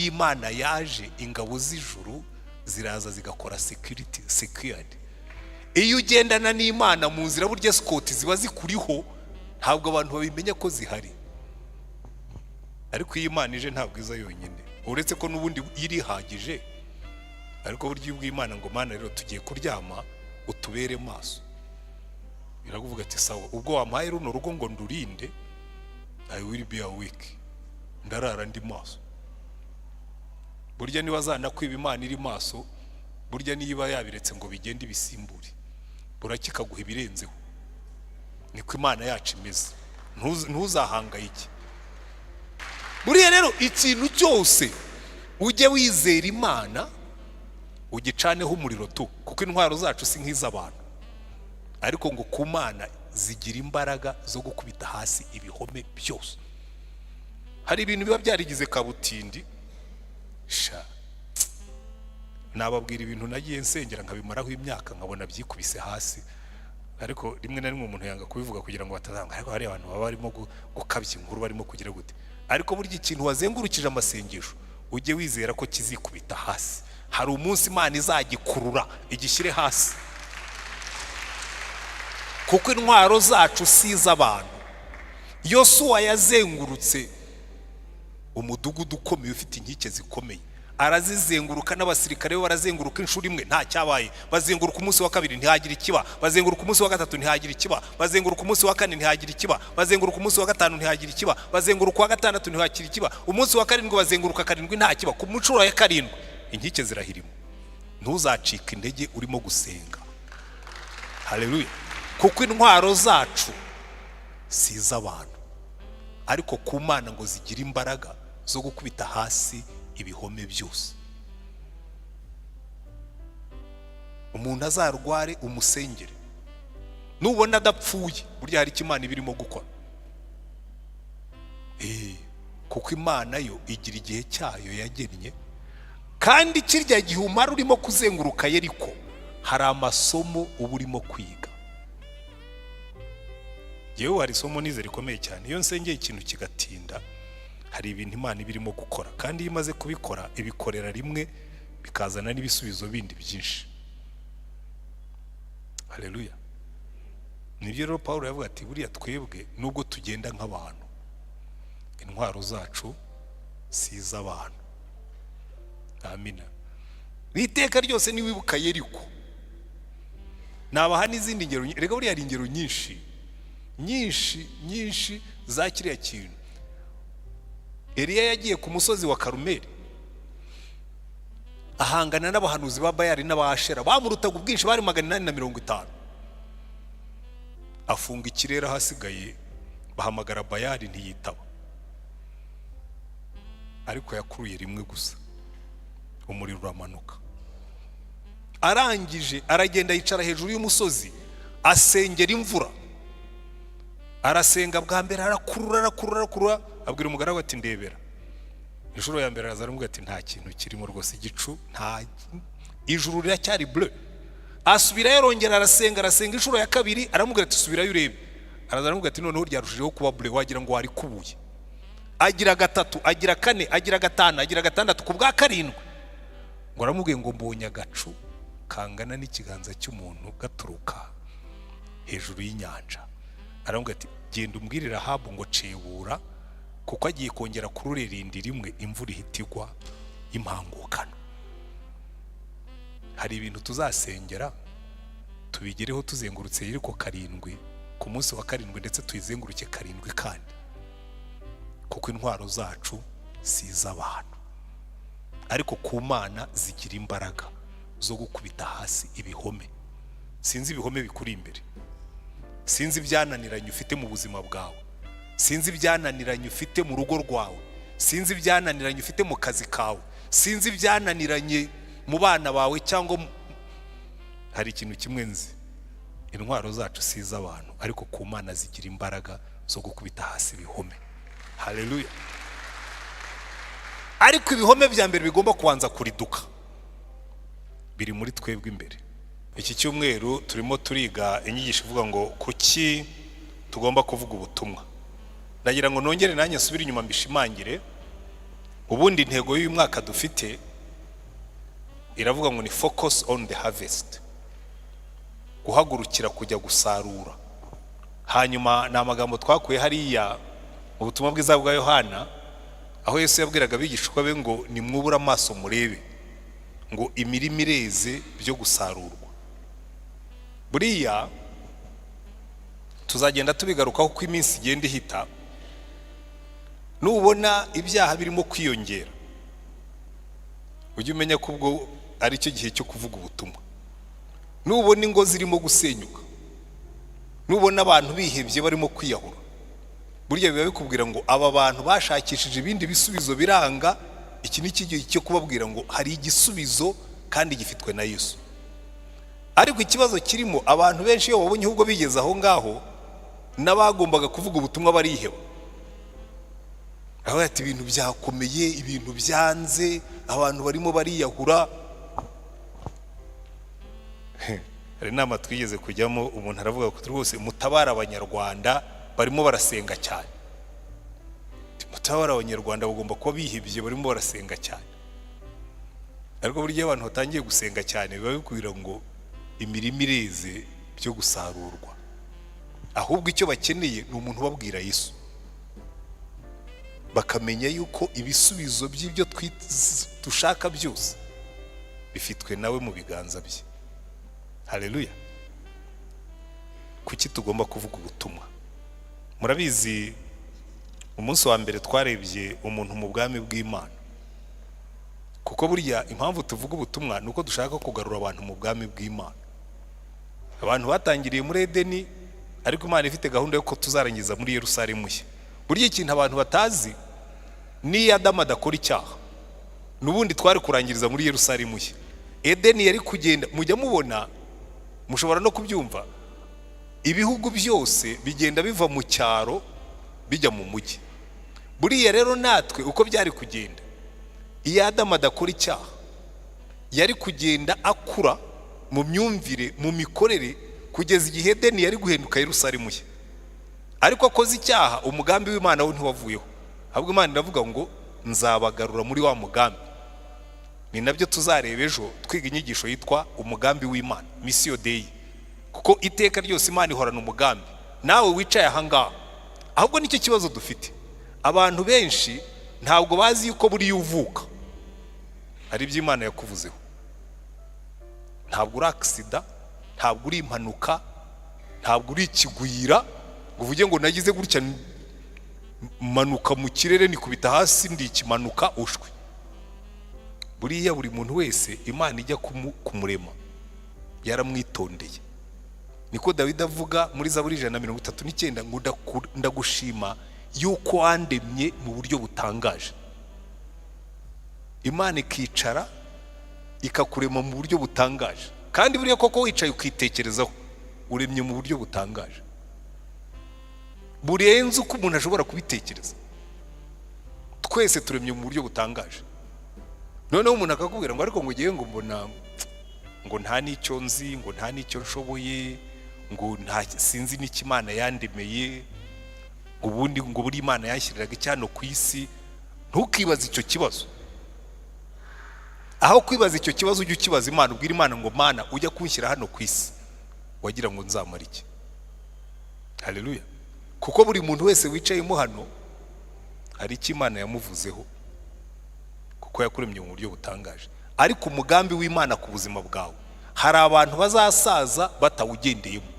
iyo Imana yaje ingabo z'ijuru ziraza zigakora secured. Iyo ugendana n'Imana mu nzira burya escort ziba zikuriho, ntabwo abantu babimenya ko zihari. Ariko iyo Imana ije ntabwo iza yonyine, uretse ko n'ubundi irihagije. Ariko burya ubw'Imana ngo Mana rero tugiye kuryama utubere maso, irakuvuga ati sawa, ubwo wampaye runo rugo ngo ndurinde, I will be awake, ndarara ndi maso. Burya niba zanakwiba Imana iri maso, burya niba yabiretse ngo bigende bisimbure, burakikaguha ibirenzeho. Niko Imana yacu imeze, ntuzahangayike. Buriya rero ikintu cyose ujye wizera Imana, ugicaneho umuriro tu, kuko intwaro zacu si nk'iz'abantu, ariko ngo ku Mana zigira imbaraga zo gukubita hasi ibihome byose. Hari ibintu biba byarigize kabutindi, nababwira ibintu nagiye nsengera nkabimaraho imyaka nkabona byikubise hasi, ariko rimwe na rimwe umuntu yanga kubivuga kugira ngo batazanga, ariko hari abantu baba barimo gukabya inkuru, barimo kugira gute. Ariko burya ikintu wazengurukije amasengesho ujye wizera ko kizikubita hasi. Hari umunsi Imana izagikurura igishyire hasi, kuko intwaro zacu si iz'abantu. Yosuwa yazengurutse umudugudu ukomeye ufite inkike zikomeye, arazizenguruka, n'abasirikare be barazenguruka inshuro imwe nta cyabaye, bazenguruka umunsi wa kabiri ntihagira ikiba, bazenguruka umunsi wa gatatu ntihagira ikiba, bazenguruka umunsi wa kane ntihagira ikiba, bazenguruka umunsi wa gatanu ntihagira ikiba, bazenguruka wa gatandatu ntihagira ikiba, umunsi wa karindwi bazenguruka karindwi nta kiba, ku nshuro ya karindwi inkike zirahirima. Ntuzacike intege urimo gusenga. Haleluya. Kuko intwaro zacu si iz'abantu, ariko ku Mana ngo zigira imbaraga zo gukubita hasi ibihome byose. Umuntu azarware umusengere, nubona adapfuye burya hari Imana ibirimo gukora. Kuko Imana yo igira igihe cyayo yagennye, kandi kirya gihe umara urimo kuzenguruka Yeriko hari amasomo uba urimo kwiga. Yewe hari isomo nize rikomeye cyane, iyo nsengeye ikintu kigatinda hari ibintu Imana ibirimo gukora, kandi iyo imaze kubikora ibikorera rimwe bikazana n'ibisubizo bindi byinshi. Haleluya. Nibyo rero Pawulo yavuga ati buriya twebwe nubwo tugenda nk'abantu, intwaro zacu si iz'abantu. Amina. Iteka ryose niwibuka Yeriko, nabaha n'izindi ngero, rega buriya hari ingero nyinshi za kiriya kintu. Eliya yagiye ku musozi wa Karumeli ahangana n'abahanuzi ba Bayali n'abashera, bamurutaga ubwinshi, bari 850. Afunga ikirere, hasigaye bahamagara Bayali ntiyitaba, ariko yakuruye rimwe gusa, umuriro uramanuka. Arangije aragenda yicara hejuru y'umusozi asengera imvura, arasenga bwa mbere, arakurura, abwira umugaragu ati ndebera. Inshuro ya mbere aramubwira ati nta kintu kirimo rwose, igicu nta, ijuru riracyari bleu. Asubira yarongera arasenga inshuro ya kabiri, aramubwira ati subirayo urebe. Aramubwira ati noneho ryarushijeho kuba bleu, wagira ngo wari kubuye. Agira gatatu, agira kane, agira gatanu, agira gatandatu, ku bwa karindwi ngo aramubwiye ngo mbonye agacu kangana n'ikiganza cy'umuntu gaturuka hejuru y'inyanja. Aramubwira ati genda umbwire Rahabu ngo cebura, kuko agiye kongera kururerindi rimwe imvura ihitigwa impangukana. Hari ibintu tuzasengera tubigereho tuzengurutse Yeriko karindwi, ku munsi wa karindwi ndetse tuyizenguruke karindwi kandi, kuko intwaro zacu si iz'abantu, ariko ku Mana zigira imbaraga zo gukubita hasi ibihome. Sinzi ibihome bikuri imbere, sinzi ibyananiranye ufite mu buzima bwawe, sinzi ibyananiranye ufite mu rugo rwawe, sinzi ibyananiranye ufite mu kazi kawe, sinzi ibyananiranye mu bana bawe, cyangwa hari ikintu kimwe nzi, intwaro zacu si iz'abantu, ariko ku Mana zigira imbaraga zo gukubita hasi ibihome. Haleluya. Ariko ibihome bya mbere bigomba kubanza kuriduka, biri muri twebwe imbere. Iki cyumweru turimo turiga inyigisho ivuga ngo kuki tugomba kuvuga ubutumwa. Ndagira ngo nongere nanjye nsubire inyuma mbishimangire. ubundi intego y'uyu mwaka dufite iravuga ngo ni focus on the harvest, guhagurukira kujya gusarura. Hanyuma ni amagambo twakuye hariya mu butumwa bwiza bwa Yohana, aho Yesu yabwiraga abigishwa be ngo nimwubura amaso murebe ngo imirima ireze byo gusarurwa. Buriya tuzagenda tubigarukaho uko iminsi igenda ihita. Nubona ibyaha birimo kwiyongera, ujye umenya ko ubwo ari cyo gihe cyo kuvuga ubutumwa. Nubona ingo zirimo gusenyuka, nubona abantu bihebye barimo kwiyahura, burya biba bikubwira ngo aba bantu bashakishije ibindi bisubizo biranga. Iki ni igihe cyo kubabwira ngo hari igisubizo kandi gifitwe na Yesu. Ariko ikibazo kirimo abantu benshi iyo babonye ahubwo bigeze aho ngaho, n'abagombaga kuvuga ubutumwa bariheba. Aho ati ibintu byakomeye, ibintu byanze, abantu barimo bariyahura. Hari inama twigeze kujyamo, umuntu aravuga ko rwose mutabara abanyarwanda barimo barasenga cyane. Mutabara abanyarwanda bagomba kuba bihebye, barimo barasenga cyane. Ariko burya abantu batangiye gusenga cyane biba bikwira ngo imirima ireze byo gusarurwa. Ahubwo icyo bakeneye ni umuntu ubabwira Yesu, bakamenya yuko ibisubizo by'ibyo dushaka byose bifitwe nawe mu biganza bye. Haleluya. Kuki tugomba kuvuga ubutumwa? Murabizi umunsi wa mbere twarebye umuntu mu bwami bw'Imana, kuko burya impamvu tuvuga ubutumwa nuko dushaka kugarura abantu mu bwami bw'Imana. Abantu batangiriye muri Edeni, ariko Imana ifite gahunda yo ko tuzarangiza muri Yerusalemu nshya. Burya ikintu abantu batazi ni Adamu adakora icyaha, nubundi twari kurangiriza muri Yerusalemu nshya. Edeni yari kugenda, mujya mubona, mushobora no kubyumva, ibihugu byose bigenda biva mu cyaro bijya mu mujyi. Buriya rero natwe uko byari kugenda, iyo Adamu adakora icyaha, yari kugenda akura mu myumvire, mu mikorere, kugeza igihe Edeni yari guhinduka Yerusalemu nshya. Ariko akoze icyaha, umugambi w'Imana we ntiwavuyeho. Ahubwo Imana iravuga ngo nzabagarura muri wa mugambi. Ni nabyo tuzareba ejo twiga inyigisho yitwa umugambi w'Imana, Mission Day. Kuko iteka ryose Imana ihorana umugambi. Nawe wicaye aha ngaha, ahubwo nicyo kibazo dufite. Abantu benshi ntabwo bazi yuko buri uvuka ari ibyo Imana yakuvuzeho. Ntabwo uri accident, ntabwo uri impanuka, ntabwo uri ikigwira ngo uvuge ngo nagize gutya manuka mu kirere nikubita hasi ndi ikimanuka ushwe. Buriya buri muntu wese Imana ijya kumurema yaramwitondeye. Niko Dawidi avuga muri Zaburi 139 ngo ndagushima yuko wandemye mu buryo butangaje. Imana ikicara ikakurema mu buryo butangaje, kandi buriya koko wicaye ukitekerezaho uremye mu buryo butangaje, burenze uko umuntu ashobora kubitekereza. Twese turemye mu buryo butangaje. Noneho umuntu akakubwira ngo ariko ngo ugiye ngo mbona ngo nta n'icyo nzi, ngo nta n'icyo nshoboye, ngo nta sinzi n'iki Imana yandemeye, ngo ubundi ngo buri Imana yashyiriraga icyano ku isi. Ntukibaze icyo kibazo. Aho kwibaza icyo kibazo ujye ukibaza Imana, ubwira Imana ngo Mana ujya kunshyira hano ku isi wagira ngo nzamara iki? Haleluya. Kuko buri muntu wese wicayemo hano hari icyo Imana yamuvuzeho, kuko yakuremye mu buryo butangaje. Ariko umugambi w'Imana ku buzima bwawe, hari abantu bazasaza batawugendeyemo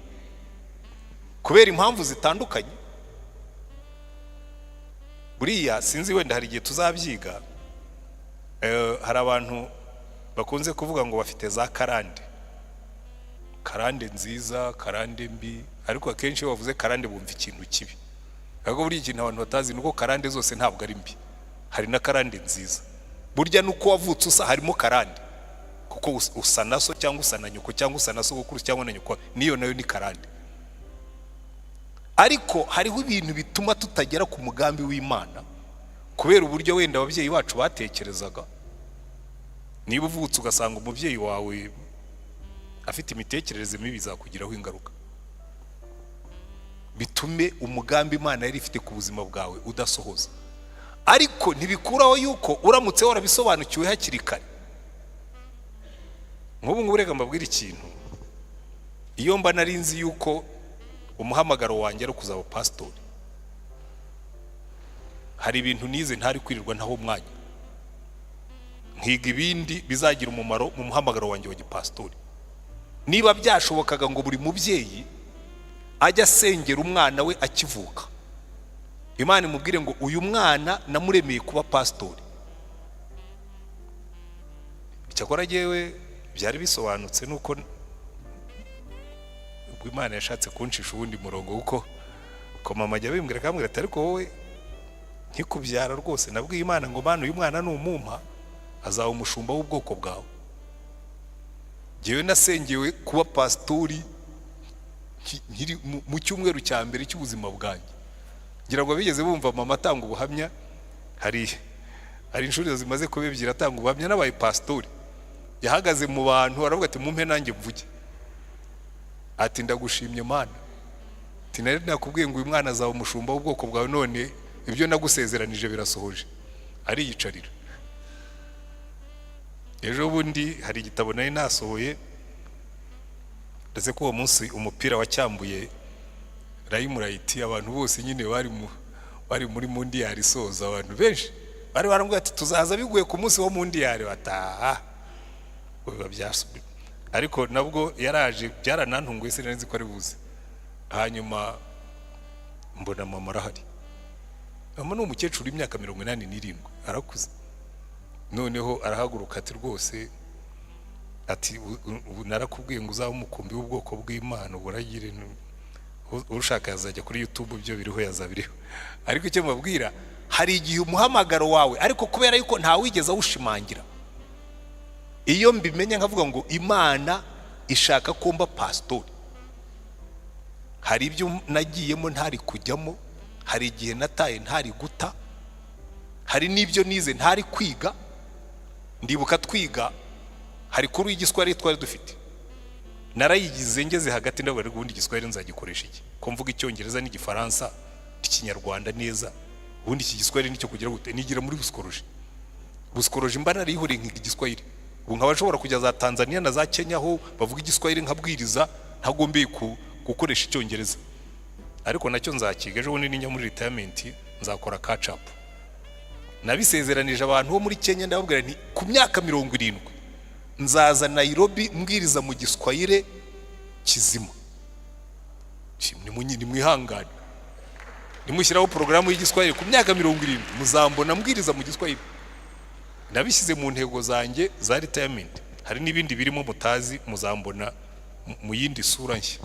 kubera impamvu zitandukanye. Buriya sinzi wenda hari igihe tuzabyiga. Hari abantu bakunze kuvuga ngo bafite za karande, karande nziza, karande mbi, ariko akenshi iyo bavuze karande bumva ikintu kibi. Ahubwo buri ikintu abantu batazi nuko karande zose ntabwo ari mbi, hari na karande nziza. Burya nuko wavutse usa harimo karande, kuko usa na so cyangwa usa na nyoko cyangwa usa na sogokuru cyangwa na nyoko, niyo nayo ni karande. Ariko hariho ibintu bituma tutagera ku mugambi w'Imana kubera uburyo wenda ababyeyi bacu batekerezaga. Niba uvutse ugasanga umubyeyi wawe afite imitekerereze mibi, bizakugiraho ingaruka, bitume umugambi Imana yari ifite ku buzima bwawe udasohoza. ariko ntibikuraho yuko uramutse warabisobanukiwe hakiri kare. Nk'ubu ngubu reka mbabwire ikintu, iyo mba nari nzi yuko umuhamagaro wanjye ari kuzaba pastori, hari ibintu nize ntari kwirirwa ntaho umwanya, nkiga ibindi bizagira umumaro mu muhamagaro wanjye wa gipastori. Niba byashobokaga ngo buri mubyeyi ajya asengera umwana we akivuka, Imana imubwire ngo uyu mwana namuremeye kuba pastori, icyakora jyewe byari bisobanutse nuko ubwo Imana yashatse kuncisha ubundi murongo, kuko mama ajya bimbwira akambwira ati ariko wowe nkikubyara rwose nabwiye Imana ngo Mana uyu mwana numumpa azaba umushumba w'ubwoko bwawe. Jyewe nasengewe kuba pastori mu cyumweru cya mbere cy'ubuzima bwanjye. Ngira ngo bigeze bumva mama atanga ubuhamya, hari inshuro zimaze kuba ebyiri atanga ubuhamya n'abaye pastori. Yahagaze mu bantu aravuga ati mumpe nanjye mvuge, ati ndagushimye Mana, ati nari nakubwiye ngo uyu mwana azaba umushumba w'ubwoko bwawe, none ibyo nagusezeranije birasohoje. Ariyicarira. Ejo bundi hari igitabo nari nasohoye, ndetse ko uwo munsi umupira wacyambuye Rayimurayiti, abantu bose nyine bari muri mundiyari isoza, abantu benshi bari barambwira ati tuzaza biguye ku munsi wo mundiyari, bataha biba byasubira. Ariko nabwo yaraje byaranantunguye, sinari nzi ko ari buze. Hanyuma mbona mama arahari. Mama ni umukecuru w'imyaka 87, arakuze. Noneho arahaguruka ati rwose, ati narakubwiye ngo uzaba umukumbi w'ubwoko bw'Imana, uburagire urushaka yazajya kuri YouTube, byo biriho yazabiriho. Ariko icyo mubabwira, hari igihe umuhamagaro wawe ariko kubera yuko nta wigeze awushimangira, iyo mbimenya nkavuga ngo Imana ishaka ko mba pastori, hari ibyo nagiyemo ntari kujyamo, hari igihe nataye ntari guta, hari n'ibyo nize ntari kwiga. Ndibuka twiga hari kuri igiswahili twari dufite, narayigize ngeze hagati ndabara ubundi igiswahili nzagikoresha iki, ko mvuga icyongereza n'igifaransa n'ikinyarwanda neza, ubundi iki giswahili nicyo kugira gute, nigira muri buskoroje mba narihuriye nk'iga igiswahili. Ubu nkaba nshobora kujya za Tanzania na za Kenya aho bavuga igiswahili nkabwiriza, ntagombeye gukoresha icyongereza. Ariko nacyo nzakiga, ejo bundi ninjya muri retirement nzakora catch up. Nabisezeranije abantu bo muri Kenya, ndababwira nti ku myaka 70 nzaza Nairobi mbwiriza mu giswahili kizima. Ni mwihangane, nimushyiraho porogaramu y'igiswahili ku myaka 70 muzambona mbwiriza mu giswahili. Nabishyize mu ntego zanjye za retirement, hari n'ibindi birimo mutazi, muzambona mu yindi sura nshya,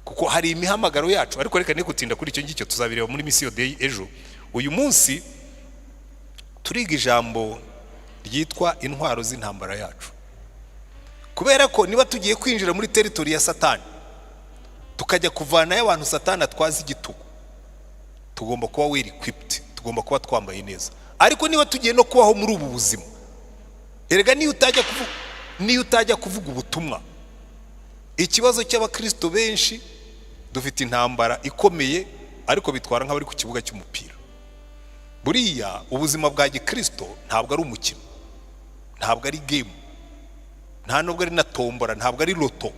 kuko hari imihamagaro yacu. Ariko reka ne kutinda kuri icyo ngicyo, tuzabireba muri Mission Day ejo. Uyu munsi turiga ijambo ryitwa intwaro z'intambara yacu, kubera ko niba tugiye kwinjira muri territory ya Satani tukajya kuvanayo abantu Satani atwaza igitugu, tugomba kuba well equipped, tugomba kuba twambaye neza. Ariko niba tugiye no kubaho muri ubu buzima, erega niyo utajya kuvuga ubutumwa, ikibazo cy'abakristo benshi dufite intambara ikomeye, ariko bitwara nk'abari ku kibuga cy'umupira. Buriya ubuzima bwa gikristo ntabwo ari umukino, ntabwo ari game, nta nubwo ari na tombora, ntabwo ari loto,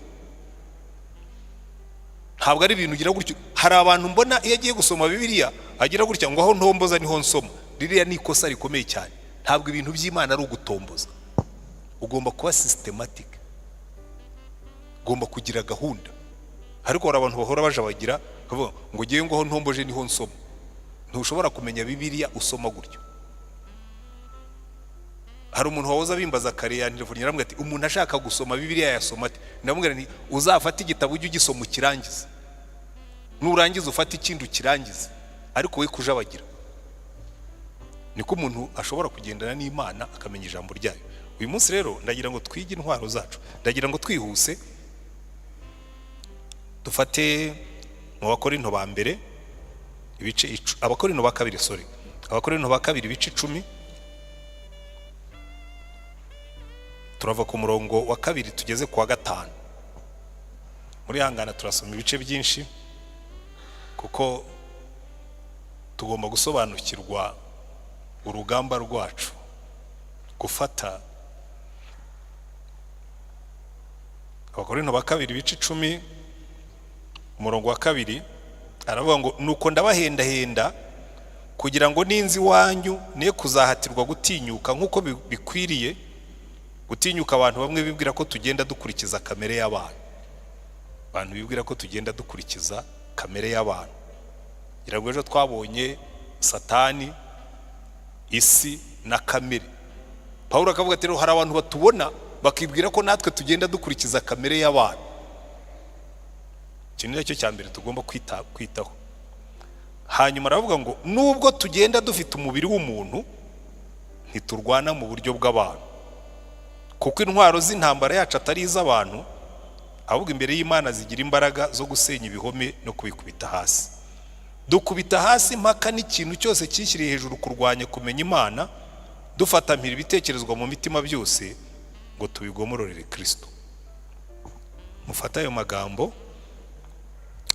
ntabwo ari ibintu ugira gutyo. Hari abantu mbona iyo agiye gusoma Bibiliya agira gutya ngo aho ntomboza niho nsoma. Ririya ni ikosa rikomeye cyane. Ntabwo ibintu by'Imana ari ugutomboza, ugomba kuba systematic, ugomba kugira gahunda. Ariko hari abantu bahora baje bagira bavuga ngo ngiye ngo aho ntomboje niho nsoma. Ntushobora kumenya Bibiliya usoma gutyo. Hari umuntu wahoza bimbaza kare yanirevunye, aramubwira ati umuntu ashaka gusoma Bibiliya yasoma ati? Ndamubwira nti uzafata igitabo ujye ugisoma ukirangize, nurangiza ufata ikindi ukirangize, ariko we kujabagira. Niko umuntu ashobora kugendana n'Imana akamenya ijambo ryayo. Uyu munsi rero ndagira ngo twige intwaro zacu, ndagira ngo twihuse dufate mu Bakorinto ba mbere ibice Abakorinto ba kabiri Abakorinto ba kabiri ibice 10, turava ku murongo wa 2 tugeze ku wa 5. Muri hangana turasoma ibice byinshi kuko tugomba gusobanukirwa urugamba rwacu gufata. Abakorinto ba kabiri ibice 10 umurongo wa 2 aravuga ngo nuko ndabahendahenda kugira ngo ninzi wanyu ne kuzahatirwa gutinyuka nk'uko bikwiriye, gutinyuka abantu bamwe bibwira ko tugenda dukurikiza kamere y'abantu. Abantu bibwira ko tugenda dukurikiza kamere y'abantu. Irago ejo twabonye Satani, isi na kamere. Paulo akavuga ati hari abantu batubona bakibwira ko natwe tugenda dukurikiza kamere y'abantu. Iki ni cyo cyambere tugomba kwitaho. Hanyuma aravuga ngo nubwo tugenda dufite umubiri w'umuntu ntiturwana mu buryo bw'abantu, kuko intwaro z'intambara yacu atari iz'abantu, ahubwo imbere y'Imana zigira imbaraga zo gusenya ibihome no kubikubita hasi. Dukubita hasi impaka n'ikintu cyose cyishyiriye hejuru kurwanya kumenya Imana, dufata mpira ibitekerezwa mu mitima byose ngo tubigomororere Kristo. Mufata ayo magambo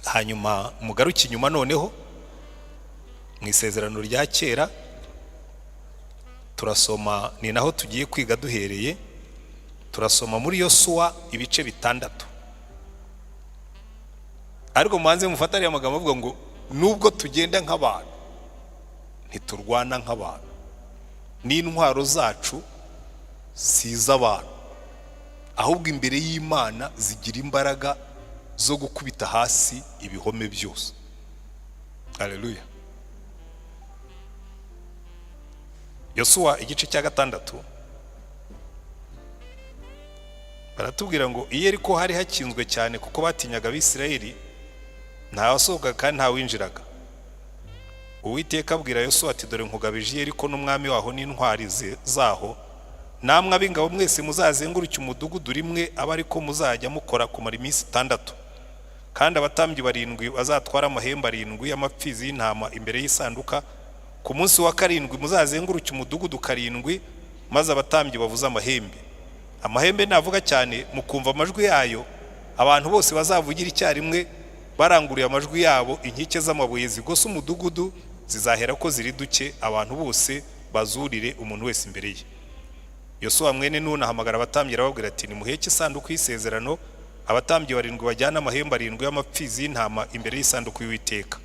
hanyuma mugaruke inyuma noneho mu isezerano rya kera. Turasoma, ni naho tugiye kwiga duhereye. Turasoma muri Yosuwa ibice 6. Ariko mwanze mufata ariya magambo avuga ngo nubwo tugenda nk'abantu ntiturwana nk'abantu, n'intwaro zacu si iz'abantu, ahubwo imbere y'Imana zigira imbaraga zo gukubita hasi ibihome byose. Haleluya. Yosuwa igice cya 6 baratubwira ngo Yeriko hari hakinzwe cyane kuko batinyaga Abisirayeli, nta wasohoka kandi nta winjiraga. Uwiteka abwira Yosuwa ati dore nkugabije Yeriko n'umwami waho n'intwari zaho, namwe ab'ingabo mwese muzazenguruke umudugudu rimwe aba ariko muzajya mukora kumara iminsi 6. Kandi abatambyi 7 bazatwara amahembe 7 y'amapfizi y'intama imbere y'isanduka. Ku munsi wa 7 muzazenguruke umudugudu 7, maze abatambyi bavuza amahembe. Amahembe navuga cyane mukumva amajwi yayo, abantu bose bazavugira icyarimwe baranguriye amajwi yabo, inkike z'amabuye zigose umudugudu zizahera ko ziri duke, abantu bose bazurire umuntu wese imbere ye. Yosuwa mwene Nuni ahamagara abatambyi arababwira ati nimuheke isanduku y'isezerano. Abatambyi 7 bajyana amahembe 7 y'amapfizi y'intama imbere y'isanduku y'Uwiteka.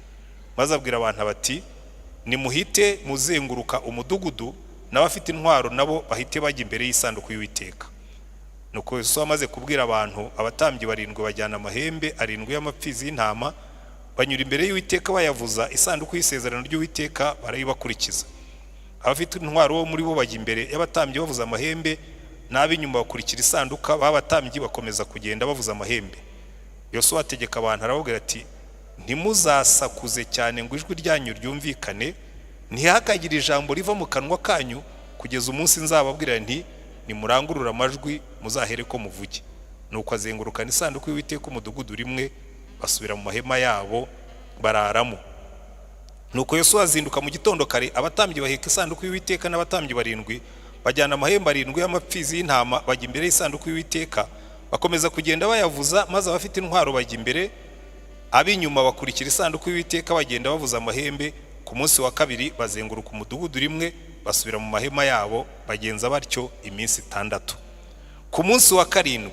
Maze abwira abantu bati nimuhite muzenguruka umudugudu, n'abafite intwaro nabo bahite bajya imbere y'isanduku y'Uwiteka. Nuko Yosuwa amaze kubwira abantu, abatambyi 7 bajyana amahembe 7 y'amapfizi y'intama, banyura imbere y'Uwiteka bayavuza, isanduku y'isezerano ry'Uwiteka barayibakurikiza. Abafite intwaro bo muri bo bajya imbere y'abatambyi bavuza amahembe, n'ab'inyuma bakurikira isanduka, b'abatambyi bakomeza kugenda bavuza amahembe. Yosuwa ategeka abantu arababwira ati ntimuzasakuze cyane ngo ijwi ryanyu ryumvikane, ntihakagire ijambo riva mu kanwa kanyu kugeza umunsi nzababwira nti nimurangurura amajwi muzahere ko muvuge. Nuko azengurukana isanduku y'Uwiteka umudugudu rimwe, basubira mu mahema yabo bararamo. Nuko Yosuwa azinduka mu gitondo kare, abatambyi baheka isanduku y'Uwiteka n'abatambyi 7 bajyana amahembe 7 y'amapfizi y'intama bajya imbere y'isanduku y'Uwiteka, bakomeza kugenda bayavuza, maze abafite intwaro bajya imbere, ab'inyuma bakurikira isanduku y'Uwiteka bagenda bavuza amahembe. Ku munsi wa 2 bazenguruka umudugudu rimwe, basubira mu mahema yabo, bagenza batyo iminsi 6. Ku munsi wa 7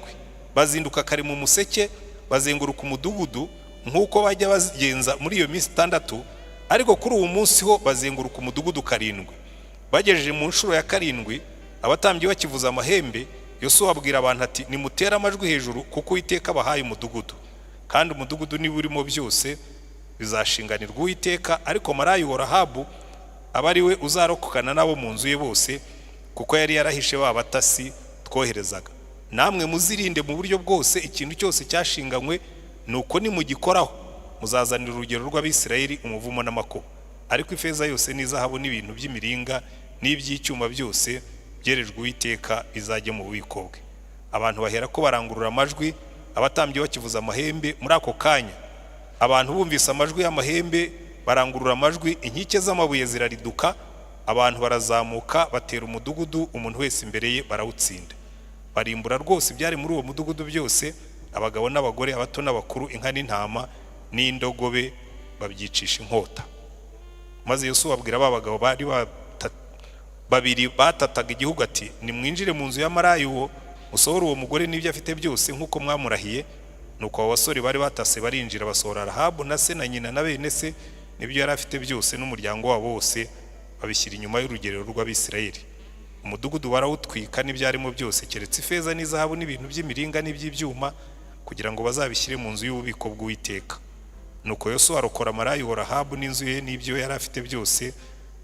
bazinduka kare mu museke, bazenguruka umudugudu nk'uko bajya bagenza muri iyo minsi 6, ariko kuri uwo munsi ho bazenguruka umudugudu 7. Bagejeje mu nshuro ya 7, abatambyi bakivuza amahembe, Yosuwa abwira abantu ati nimutera amajwi hejuru, kuko Uwiteka bahaye umudugudu, kandi umudugudu niba urimo byose bizashinganirwa Uwiteka, ariko Marayo wa Rahabu aba ari we uzarokokana nabo mu nzu ye bose, kuko yari yarahishe ba batasi twoherezaga. Namwe muzirinde mu buryo bwose ikintu cyose cyashinganywe, nuko nimugikoraho muzazanira urugero rw'Abisirayeli umuvumo n'amakuba. Ariko ifeza yose n'izahabu n'ibintu by'imiringa n'iby'icyuma byose byerejwe Uwiteka bizajye mu bubiko bwe. Abantu bahera ko barangurura amajwi, abatambyi bakivuza amahembe. Muri ako kanya abantu bumvise amajwi y'amahembe barangurura amajwi, inkike z'amabuye zirariduka, abantu barazamuka batera umudugudu, umuntu wese imbere ye barawutsinda. Barimbura rwose ibyari muri uwo mudugudu byose, abagabo n'abagore, abato n'abakuru, inka n'intama n'indogobe babyicisha inkota. Maze Yosuwa abwira ba bagabo bari babiri batataga igihugu ati nimwinjire mu nzu ya Maraya uwo musohora uwo mugore n'ibyo afite byose nk'uko mwamurahiye. Nuko abo basore bari batase barinjira basohora Rahabu na se na nyina na bene se n'ibyo yari afite byose n'umuryango wabo wose babishyira inyuma y'urugerero rw'Abisirayeli. Umudugudu barawutwika n'ibyarimo byose keretse ifeza n'izahabu n'ibintu by'imiringa n'iby'ibyuma kugira ngo bazabishyire mu nzu y'ububiko bw'Uwiteka. Nuko Yosuwa arokora Maraya uwo Rahabu n'inzu ye n'ibyo yari afite byose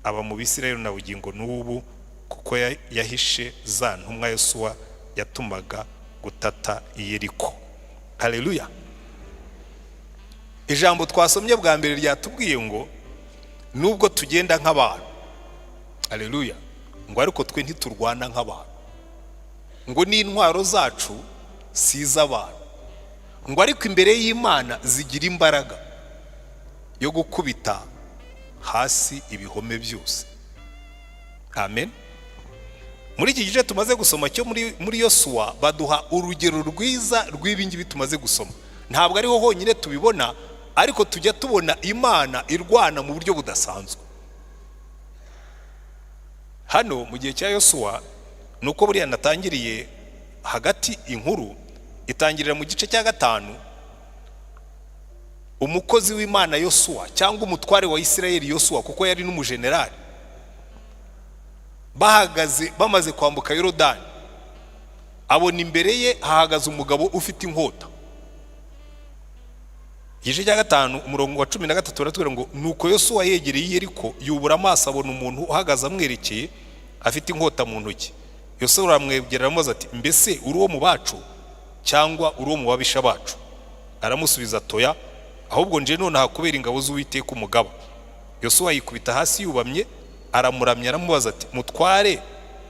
aba mu Bisirayeli na bugingo n'ubu, kuko yahishe za ntumwa Yosuwa yatumaga gutata i Yeriko. Haleluya. Ijambo twasomye bwa mbere ryatubwiye ngo nubwo tugenda nk'abantu, haleluya, ngo ariko twe ntiturwana nk'abantu, ngo n'intwaro zacu si iz'abantu, ngo ariko imbere y'Imana zigira imbaraga yo gukubita hasi ibihome byose. Amen. Muri iki gice tumaze gusoma cyo muri Yosuwa baduha urugero rwiza rw'ibingibi tumaze gusoma. Ntabwo ariho honyine tubibona, ariko tujya tubona Imana irwana mu buryo budasanzwe. Hano mu gihe cya Yosuwa nuko buriya natangiriye hagati, inkuru itangirira mu gice cya 5. Umukozi w'Imana Yosuwa cyangwa umutware wa Isirayeli Yosuwa, kuko yari n'umujenerali, bahagaze bamaze kwambuka Yorodani, abona imbere ye hahagaze umugabo ufite inkota. Igice cya 5 umurongo wa 13 baratubwira ngo nuko Yosuwa yegereye Yeriko yubura amaso abona umuntu uhagaze amwerekeye afite inkota mu ntoki. Yosuwa aramwegera aramubaza ati mbese uri uwo mu bacu cyangwa uri uwo mu babisha bacu? Aramusubiza atoya, ahubwo nje none hakubera ingabo z'Uwiteka umugaba. Yosuwa yikubita hasi yubamye aramuramya aramubaza ati mutware,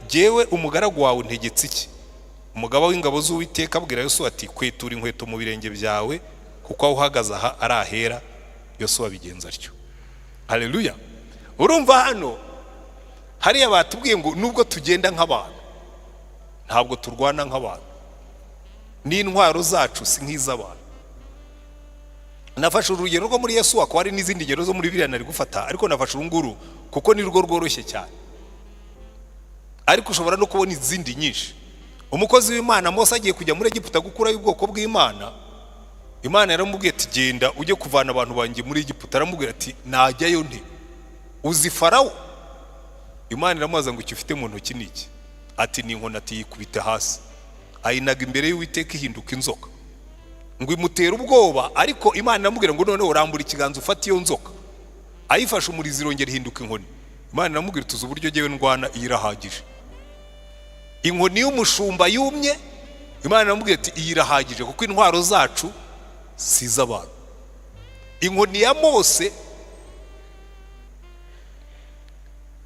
jyewe umugaragu wawe ntegetse iki? Umugaba w'ingabo z'Uwiteka abwira Yosuwa ati kwetura inkweto mu birenge byawe kuko aho uhagaze aha ari ahera. Yosuwa bigenza atyo. Haleluya. Urumva hano hariya batubwiye ngo nubwo tugenda nk'abantu ntabwo turwana nk'abantu, n'intwaro zacu si nk'iz'abantu. Nafashe urugero rwo muri Yosuwa, ko hari n'izindi ngero zo muri Bibiliya nari gufata, ariko nafashe urunguru kuko ni rwo rworoshye cyane, ariko ushobora no kubona izindi nyinshi. Umukozi w'Imana Mose agiye kujya muri Egiputa gukurayo ubwoko bw'Imana, Imana yaramubwiye ati genda ujye kuvana abantu banjye muri Egiputa. Aramubwira ati najyayo nte? Uzi Farawo? Imana iramubaza ngo icyo ufite mu ntoki ni iki? Ati ni inkoni. Ati yikubita hasi, ayinaga imbere y'Uwiteka ihinduka inzoka, ngo imutera ubwoba. Ariko Imana iramubwira ngo none urambura ikiganza ufata iyo nzoka. Ayifashe umurizo irongera ihinduka inkoni. Imana iramubwira tuzi uburyo jyewe ndwana, iyi irahagije. Inkoni y'umushumba yumye, Imana iramubwira ati iyi irahagije kuko intwaro zacu si iz'abantu. Inkoni ya Mose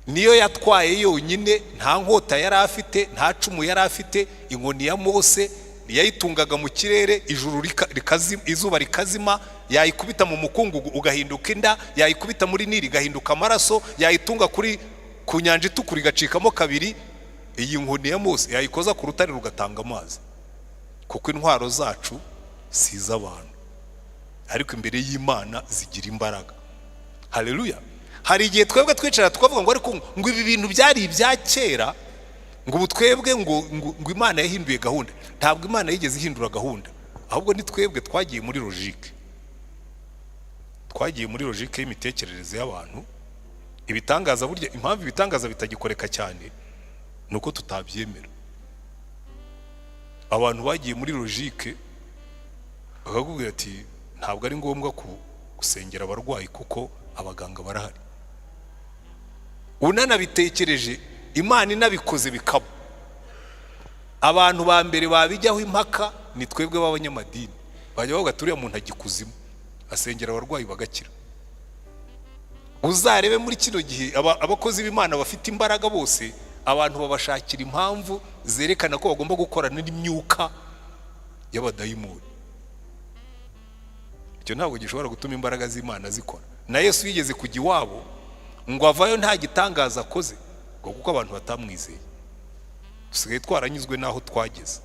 niyo yatwaye yonyine, nta nkota yari afite, nta cumu yari afite. Inkoni ya Mose yayitungaga mu kirere, ijuru izuba rikazima, yayikubita mu mukungugu ugahinduka inda, yayikubita muri Nili igahinduka amaraso, yayitunga ku nyanja itukura igacikamo kabiri. Iyi nkoni ya Mose yayikoza ku rutare rugatanga amazi, kuko intwaro zacu si iz'abantu, ariko imbere y'Imana zigira imbaraga. Haleluya. Hari igihe twebwe twicara tukavuga ngo ariko ngo ibi bintu byari ibya kera, ngo ubu twebwe ngo Imana yahinduye gahunda. Ntabwo Imana yigeze ihindura gahunda, ahubwo ni twebwe twagiye muri logique, twagiye muri logique y'imitekerereze y'abantu. Ibitangaza burya, impamvu ibitangaza bitagikoreka cyane nuko tutabyemera. Abantu bagiye muri logique bakakubwira ati ntabwo ari ngombwa gusengera abarwayi kuko abaganga barahari. Unanabitekereje Imana inabikoze bikaba. Abantu ba mbere babijyaho impaka ni twebwe b'abanyamadini. Bajya bavuga turiya muntu agikuzimu asengera abarwayi bagakira. Uzarebe muri kino gihe abakozi b'Imana bafite imbaraga bose, abantu babashakira impamvu zerekana ko bagomba gukorana n'imyuka y'abadayimoni. Icyo ntabwo gishobora gutuma imbaraga z'Imana zikora. Na Yesu yigeze kujya iwabo ngo avayo nta gitangaza akoze, ngo kuko abantu batamwizeye. Dusigaye twaranyuzwe naho twageze,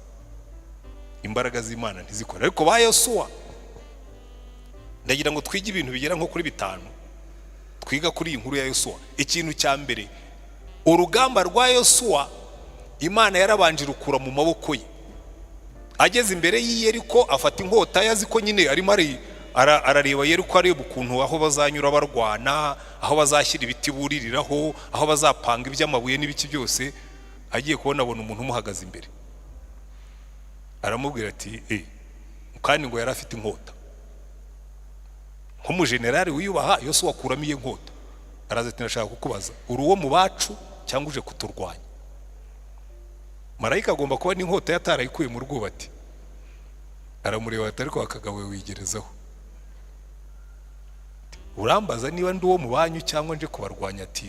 imbaraga z'Imana ntizikora. Ariko ba Yosuwa ndagira ngo twige ibintu bigera nko kuri 5 twiga kuri iyi nkuru ya Yosuwa. Ikintu cya mbere, urugamba rwa Yosuwa Imana yarabanje rukura mu maboko ye. Ageze imbere y'Iyeriko afata inkota yazi ko nyine arimo arareba Yeriko, areba ukuntu aho bazanyura barwana, aho bazashyira ibiti buririraho, aho bazapanga iby'amabuye n'ibiki byose. Agiye kubona abona umuntu umuhagaze imbere, aramubwira ati kandi ngo yari afite inkota nk'umujenerali wiyubaha. Yosuwa akuramo iyo nkota, araza ati ndashaka kukubaza, uri uwo mu bacu cyangwa uje kuturwanya? Marayika agomba kuba n'inkota yatarayikuye mu rwubati. Aramureba ati ariko akagabo wigerezaho, urambaza niba ndi uwo mu banyu cyangwa nje kubarwanya? Ati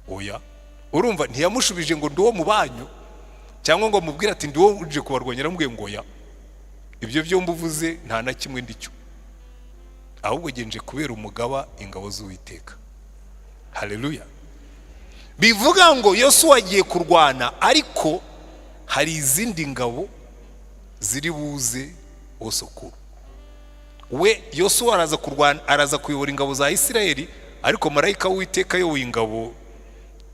oya. Urumva ntiyamushubije ngo ndi uwo mu banyu cyangwa ngo mubwire ati ndi uwo uje kubarwanya. Aramubwiye ngo oya, ibyo byo mbuvuze nta na kimwe ndicyo, ahubwo genje kubera umugaba ingabo z'Uwiteka. Haleluya. Bivuga ngo Yosuwa agiye kurwana, ariko hari izindi ngabo ziri buze osokuru we. Yosuwa araza kurwana, araza kuyobora ingabo za Isirayeli, ariko marayika w'Uwiteka yoboye ingabo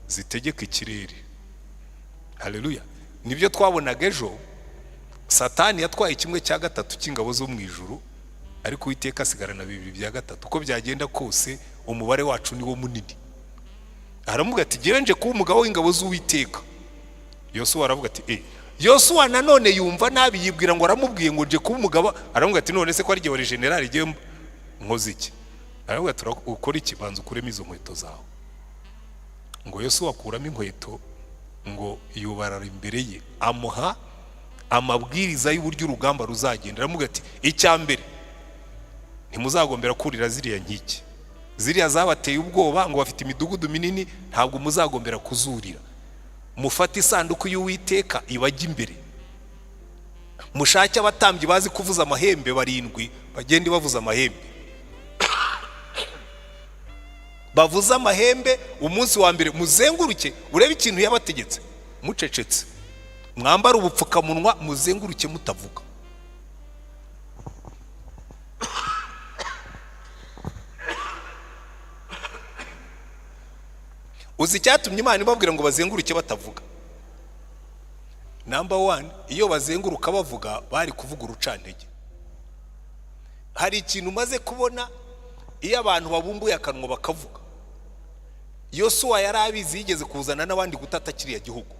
zitegeka ikirere. Haleluya. Nibyo twabonaga ejo, Satani yatwaye 1/3 cy'ingabo zo mu ijuru, ariko Uwiteka asigarana 2/3. Uko byagenda kose umubare wacu ni wo munini. Aravuga ati ngewe nje kuba umugabo w'ingabo z'Uwiteka. Yosuwa aravuga ati Yosuwa nanone yumva nabi, yibwira ngo aramubwiye ngo nje kuba umugabo. Aravuga ati none se ko ari gihe wari generali ngewe nkoze iki? Aravuga ati ukora iki? Banza ukuremo izo nkweto zawe. Ngo Yosuwa akuramo inkweto, ngo yubarara imbere ye, amuha amabwiriza y'uburyo urugamba ruzagenda. Aravuga ati icyambere, ntimuzagombera kurira ziriya nkiki, ziriya zabateye ubwoba ngo bafite imidugudu minini, ntabwo muzagombera kuzurira. Mufate isanduku y'Uwiteka ibajya imbere, mushake abatambyi bazi kuvuza amahembe 7 bagende bavuza amahembe. Bavuza amahembe umunsi wa mbere, muzenguruke urebe ikintu yabategetse mucecetse, mwambara ubupfukamunwa, muzenguruke mutavuga. Uzi cyatumye Imana ibabwira ngo bazenguruke batavuga? Number 1, iyo bazenguruka bavuga bari kuvuga urucantege. Hari ikintu maze kubona, iyo abantu babumbuye akanwa bakavuga. Yosuwa yari abizi, yigeze kuzana n'abandi gutata kiriya gihugu.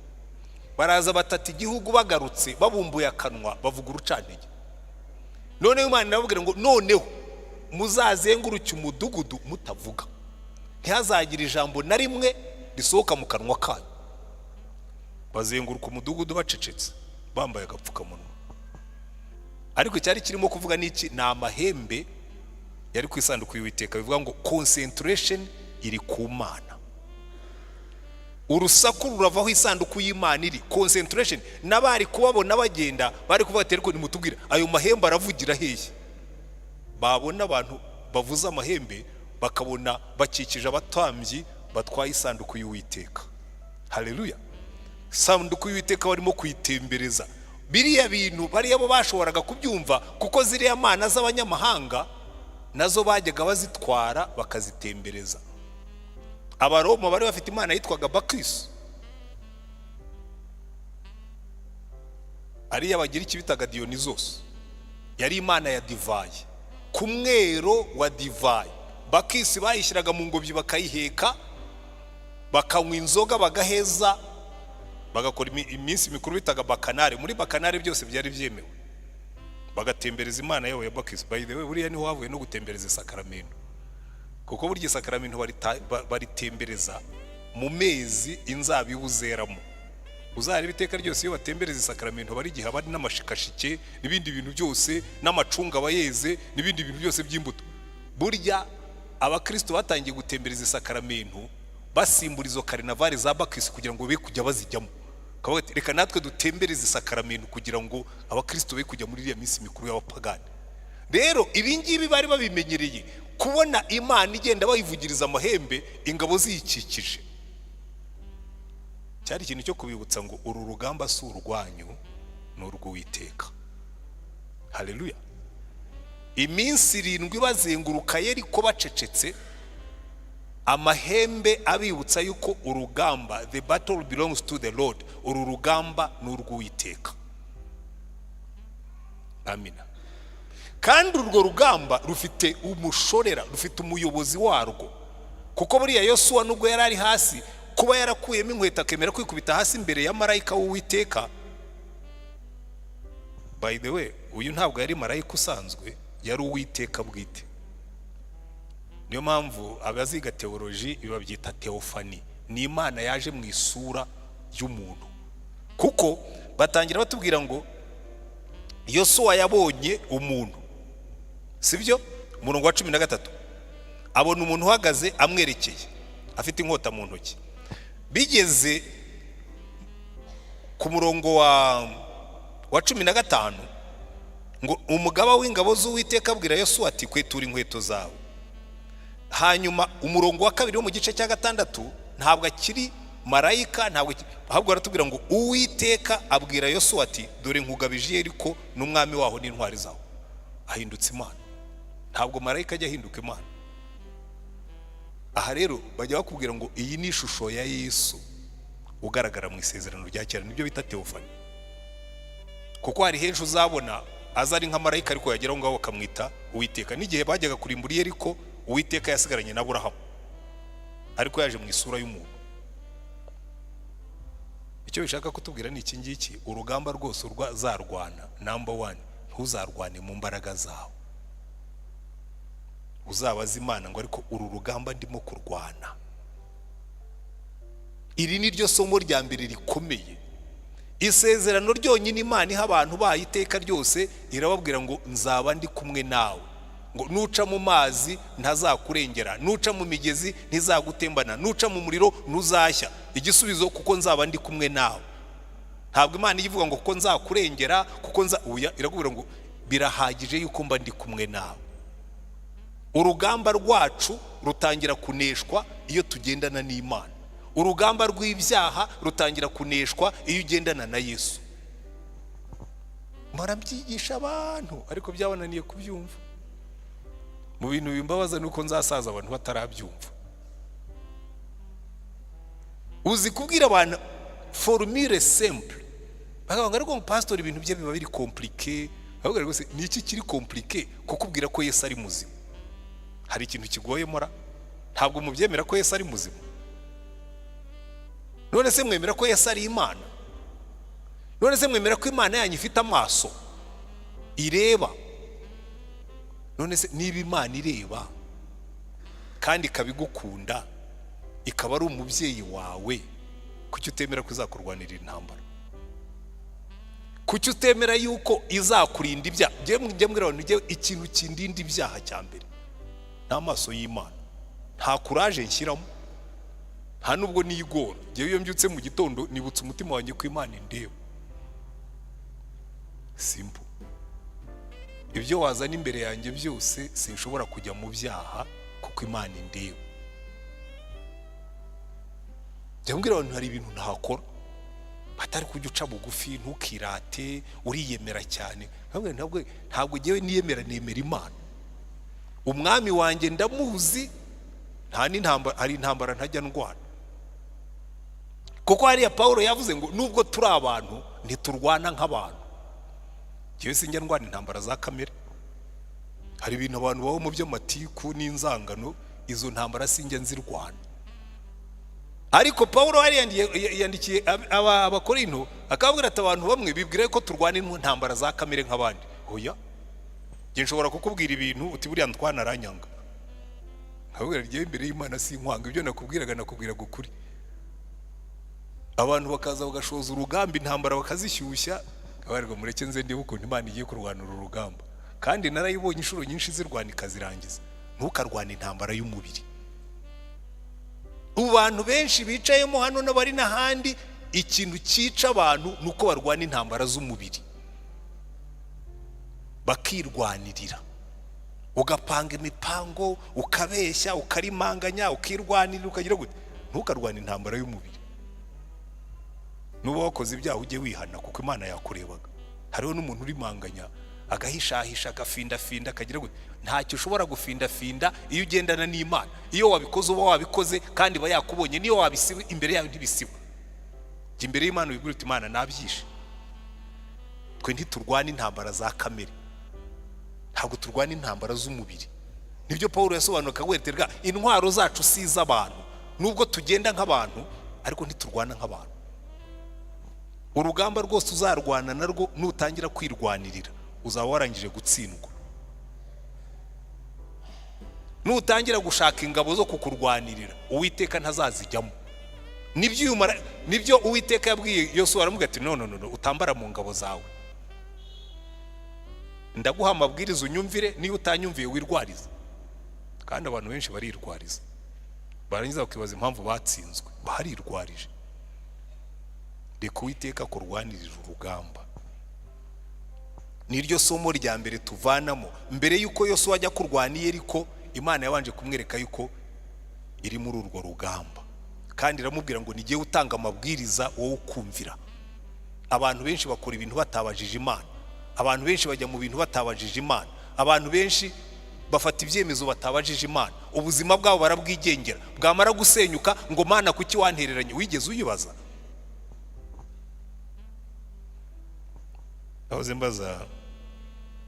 Baraza batata igihugu, bagarutse babumbuye akanwa bavuga urucantege. None Imana irababwira ngo noneho muzazenguruke umudugudu mutavuga, ntihazagira ijambo na rimwe risohoka mu kanwa kanyu. Bazenguruka umudugudu bacecetse, bambaye agapfukamunwa. Ariko cyari kirimo kuvuga n'iki? Ni amahembe yari ku isanduku y'Uwiteka. Bivuga ngo concentration iri ku Mana. Urusaku ruravaho isanduku y'Imana iri, concentration. Nabari kubabona bagenda bari kuvuga ati ariko nimutubwira ayo mahembe aravugira hehe? Babona abantu bavuza amahembe, bakabona bakikije abatambyi batwaye isanduku y'Uwiteka. Haleluya. Isanduku y'Uwiteka barimo kuyitembereza. Biriya bintu bariya bo bashoboraga kubyumva, kuko ziriya mana z'abanyamahanga nazo bajyaga bazitwara bakazitembereza. Abaroma bari bafite imana yitwaga Bakis, ariya bagira ikibitaga Dionysos, yari imana ya divayi, ku mwero wa divayi. Bakis bayishyiraga mu ngobyi bakayiheka, bakanywa inzoga bagaheza, bagakora iminsi mikuru bitaga bakanare. Muri bakanare byose byari byemewe, bagatembereza imana yawe ya Bakis. By the way, buriya niho havuye no gutembereza isakaramento, kuko burya isakaramento baritembereza mu mezi inzabibu zeramo. Uzareba iteka ryose iyo batembereza isakaramento bari gihe bari n'amashikashike n'ibindi bintu byose, n'amacunga bayeze n'ibindi bintu byose by'imbuto. Burya abakristo batangiye gutembereza isakaramento basimbura izo karnavali za Bakis kugira ngo be kujya bazijyamo. Kavuga ati reka natwe dutembereze isakaramento kugira ngo abakristo be kujya muri iriya minsi mikuru y'abapagani. Rero ibingibi bari babimenyereye, kubona Imana igenda bayivugiriza amahembe, ingabo ziyikikije. Cyari ikintu cyo kubibutsa ngo uru rugamba si urwanyu, ni urw'Uwiteka. Haleluya. Iminsi 7 bazenguruka Yeriko bacecetse, amahembe abibutsa yuko urugamba, the battle belongs to the Lord, uru rugamba ni urw'Uwiteka. Amina. Kandi urwo rugamba rufite umushorera, rufite umuyobozi warwo, kuko buriya Yosuwa nubwo yari ari hasi, kuba yarakuyemo inkweto akemera kwikubita hasi imbere ya marayika w'Uwiteka. By the way, uyu ntabwo yari marayika usanzwe, yari Uwiteka bwite. Niyo mpamvu abaziga teoloji babyita teofani, ni Imana yaje mu isura y'umuntu. Kuko batangira batubwira ngo Yosuwa yabonye umuntu, sibyo? Umurongo wa 13, abona umuntu uhagaze amwerekeye afite inkota mu ntoki. Bigeze ku murongo wa 15 ngo umugaba w'ingabo z'Uwiteka abwira Yosuwa ati kwetura inkweto zawe. Hanyuma umurongo wa 2 wo mu gice cya 6 ntabwo akiri marayika, ntabwo ahubwo aratubwira ngo Uwiteka abwira Yosuwa ati dore nkugabije Yeriko n'umwami waho n'intwari zawo. Ahindutse Imana. Ntabwo marayika ajya ahinduka Imana. Aha rero bajya bakubwira ngo iyi ni ishusho ya Yesu ugaragara mu isezerano rya kera, nibyo bita teofani. Kuko hari henshi uzabona azari nka marayika ariko yageraho ngaho bakamwita Uwiteka. N'igihe bajyaga kurimbura Yeriko, Uwiteka yasigaranye na Aburahamu ariko yaje mu isura y'umuntu. Icyo bishaka kutubwira ni iki ngiki, urugamba rwose urwazarwana, number 1, ntuzarwane mu mbaraga zawe, uzabaza Imana ngo ariko uru rugamba ndimo kurwana. Iri ni ryo somo rya mbere rikomeye. Isezerano ryonyine Imana iha abantu bayiteka ryose irababwira ngo nzaba ndi kumwe nawe, ngo nuca mu mazi ntazakurengera, nuca mu migezi ntizagutembana, nuca mu muriro ntuzashya. Igisubizo kuko nzaba ndi kumwe nawe. Ntabwo Imana ivuga ngo kuko nzakurengera, kuko irakubwira ngo birahagije yuko mba ndi kumwe nawe. Urugamba rwacu rutangira kuneshwa iyo tugendana n'Imana. Urugamba rw'ibyaha rutangira kuneshwa iyo ugendana na Yesu. Marabyigisha abantu ariko byabananiye kubyumva. Mu bintu bimbabaza nuko nzasaza abantu batarabyumva. Uzi kubwira abantu formule simple, bakavuga ariko pastor ibintu bye biba biri compliqué. Ahubwo rwose ni iki kiri compliqué kukubwira ko Yesu ari muzima? Hari ikintu kigoye mora? Ntabwo mubyemera ko Yesu ari muzima? None se mwemera ko Yesu ari Imana? None se mwemera ko Imana yanyu ifite amaso ireba? None se niba Imana ireba kandi ikabigukunda, ikaba ari umubyeyi wawe, kuki utemera ko izakurwanirira intambara? Kuki utemera yuko izakurinda ibyaha? Njye mbwira abantu ikintu kindinda ibyaha cya mbere nta maso y'Imana, nta courage nshyiramo, nta nubwo nigora. Njyewe iyo mbyutse mu gitondo nibutse umutima wanjye ko Imana indeba. Simple. Ibyo wazana imbere yanjye byose sinshobora kujya mu byaha kuko Imana indeba. Njye mbwira abantu hari ibintu ntakora, batari kujya uca bugufi, ntukirate, uriyemera cyane. Ntabwo njyewe niyemera, nemera Imana. Umwami wanjye ndamuzi, nta n'intambara, hari intambara ntajya ndwana. Kuko hariya Paulo yavuze ngo nubwo turi abantu ntiturwana nk'abantu. Njyewe sinjya ndwana intambara za kamere. Hari ibintu abantu baho mu by'amatiku n'inzangano, izo ntambara sinjya nzirwana. Ariko Paulo yandikiye abakorinto akabwira ati abantu bamwe bibwira ko turwana intambara za kamere nk'abandi. Oya, njye nshobora kukubwira ibintu uti buriya ntwana aranyanga, nkabwira rye imbere y'Imana sinkwanga. Ibyo nakubwiraga nakubwiraga ukuri. Abantu bakaza bagashoza urugamba, intambara bakazishyushya, kabarirwa mureke nze ndibuka ukuntu Imana igiye kurwana uru rugamba. Kandi narayibonye inshuro nyinshi zirwana ikazirangiza. Ntukarwana intambara y'umubiri. Abantu benshi bicayemo hano n'abari n'ahandi, ikintu cyica abantu nuko barwana intambara z'umubiri, bakirwanirira, ugapanga imipango, ukabeshya, ukarimanganya, ukirwanirira, ukagira gute. Ntukarwana intambara y'umubiri. Nuba wakoze ibyaha ujye wihana kuko Imana yakurebaga. Hariho n'umuntu urimanganya agahishahisha, agafindafinda, akagira gute. Ntacyo ushobora gufindafinda iyo ugendana n'Imana. Iyo wabikoze uba wabikoze kandi iba yakubonye. Niyo wabisiba imbere yawe ntibisiba. Imbere y'Imana wibwira uti Imana nabyishe. Twe ntiturwana intambara za kamere, ntabwo turwana intambara z'umubiri. Nibyo Paulo yasobanura akagwerterwa, intwaro zacu si iz'abantu. Nubwo tugenda nk'abantu ariko ntiturwana nk'abantu. Urugamba rwose uzarwana narwo nutangira kwirwanirira uzaba warangije gutsindwa. Nutangira gushaka ingabo zo kukurwanirira Uwiteka ntazazijyamo. Nibyo Uwiteka yabwiye Yosuwa, aramuga ati no utambara mu ngabo zawe, ndaguha amabwiriza unyumvire, niyo utanyumviye wirwariza. Kandi abantu benshi barirwariza, barangiza bakibaza impamvu batsinzwe, barirwarije. Reka Uwiteka kurwanirira urugamba. Niryo somo rya mbere tuvanamo. Mbere yuko Yosuwa ajya kurwana i Yeriko, Imana yabanje kumwereka yuko iri muri urwo rugamba, kandi iramubwira ngo nigiye utanga amabwiriza wowe ukumvira. Abantu benshi bakora ibintu batabajije Imana, abantu benshi bajya mu bintu batabajije Imana, abantu benshi bafata ibyemezo batabajije Imana. Ubuzima bwabo barabwigengera, bwamara gusenyuka ngo Mana kuki wantereranye. Wigeze uyibaza? Aho mbaza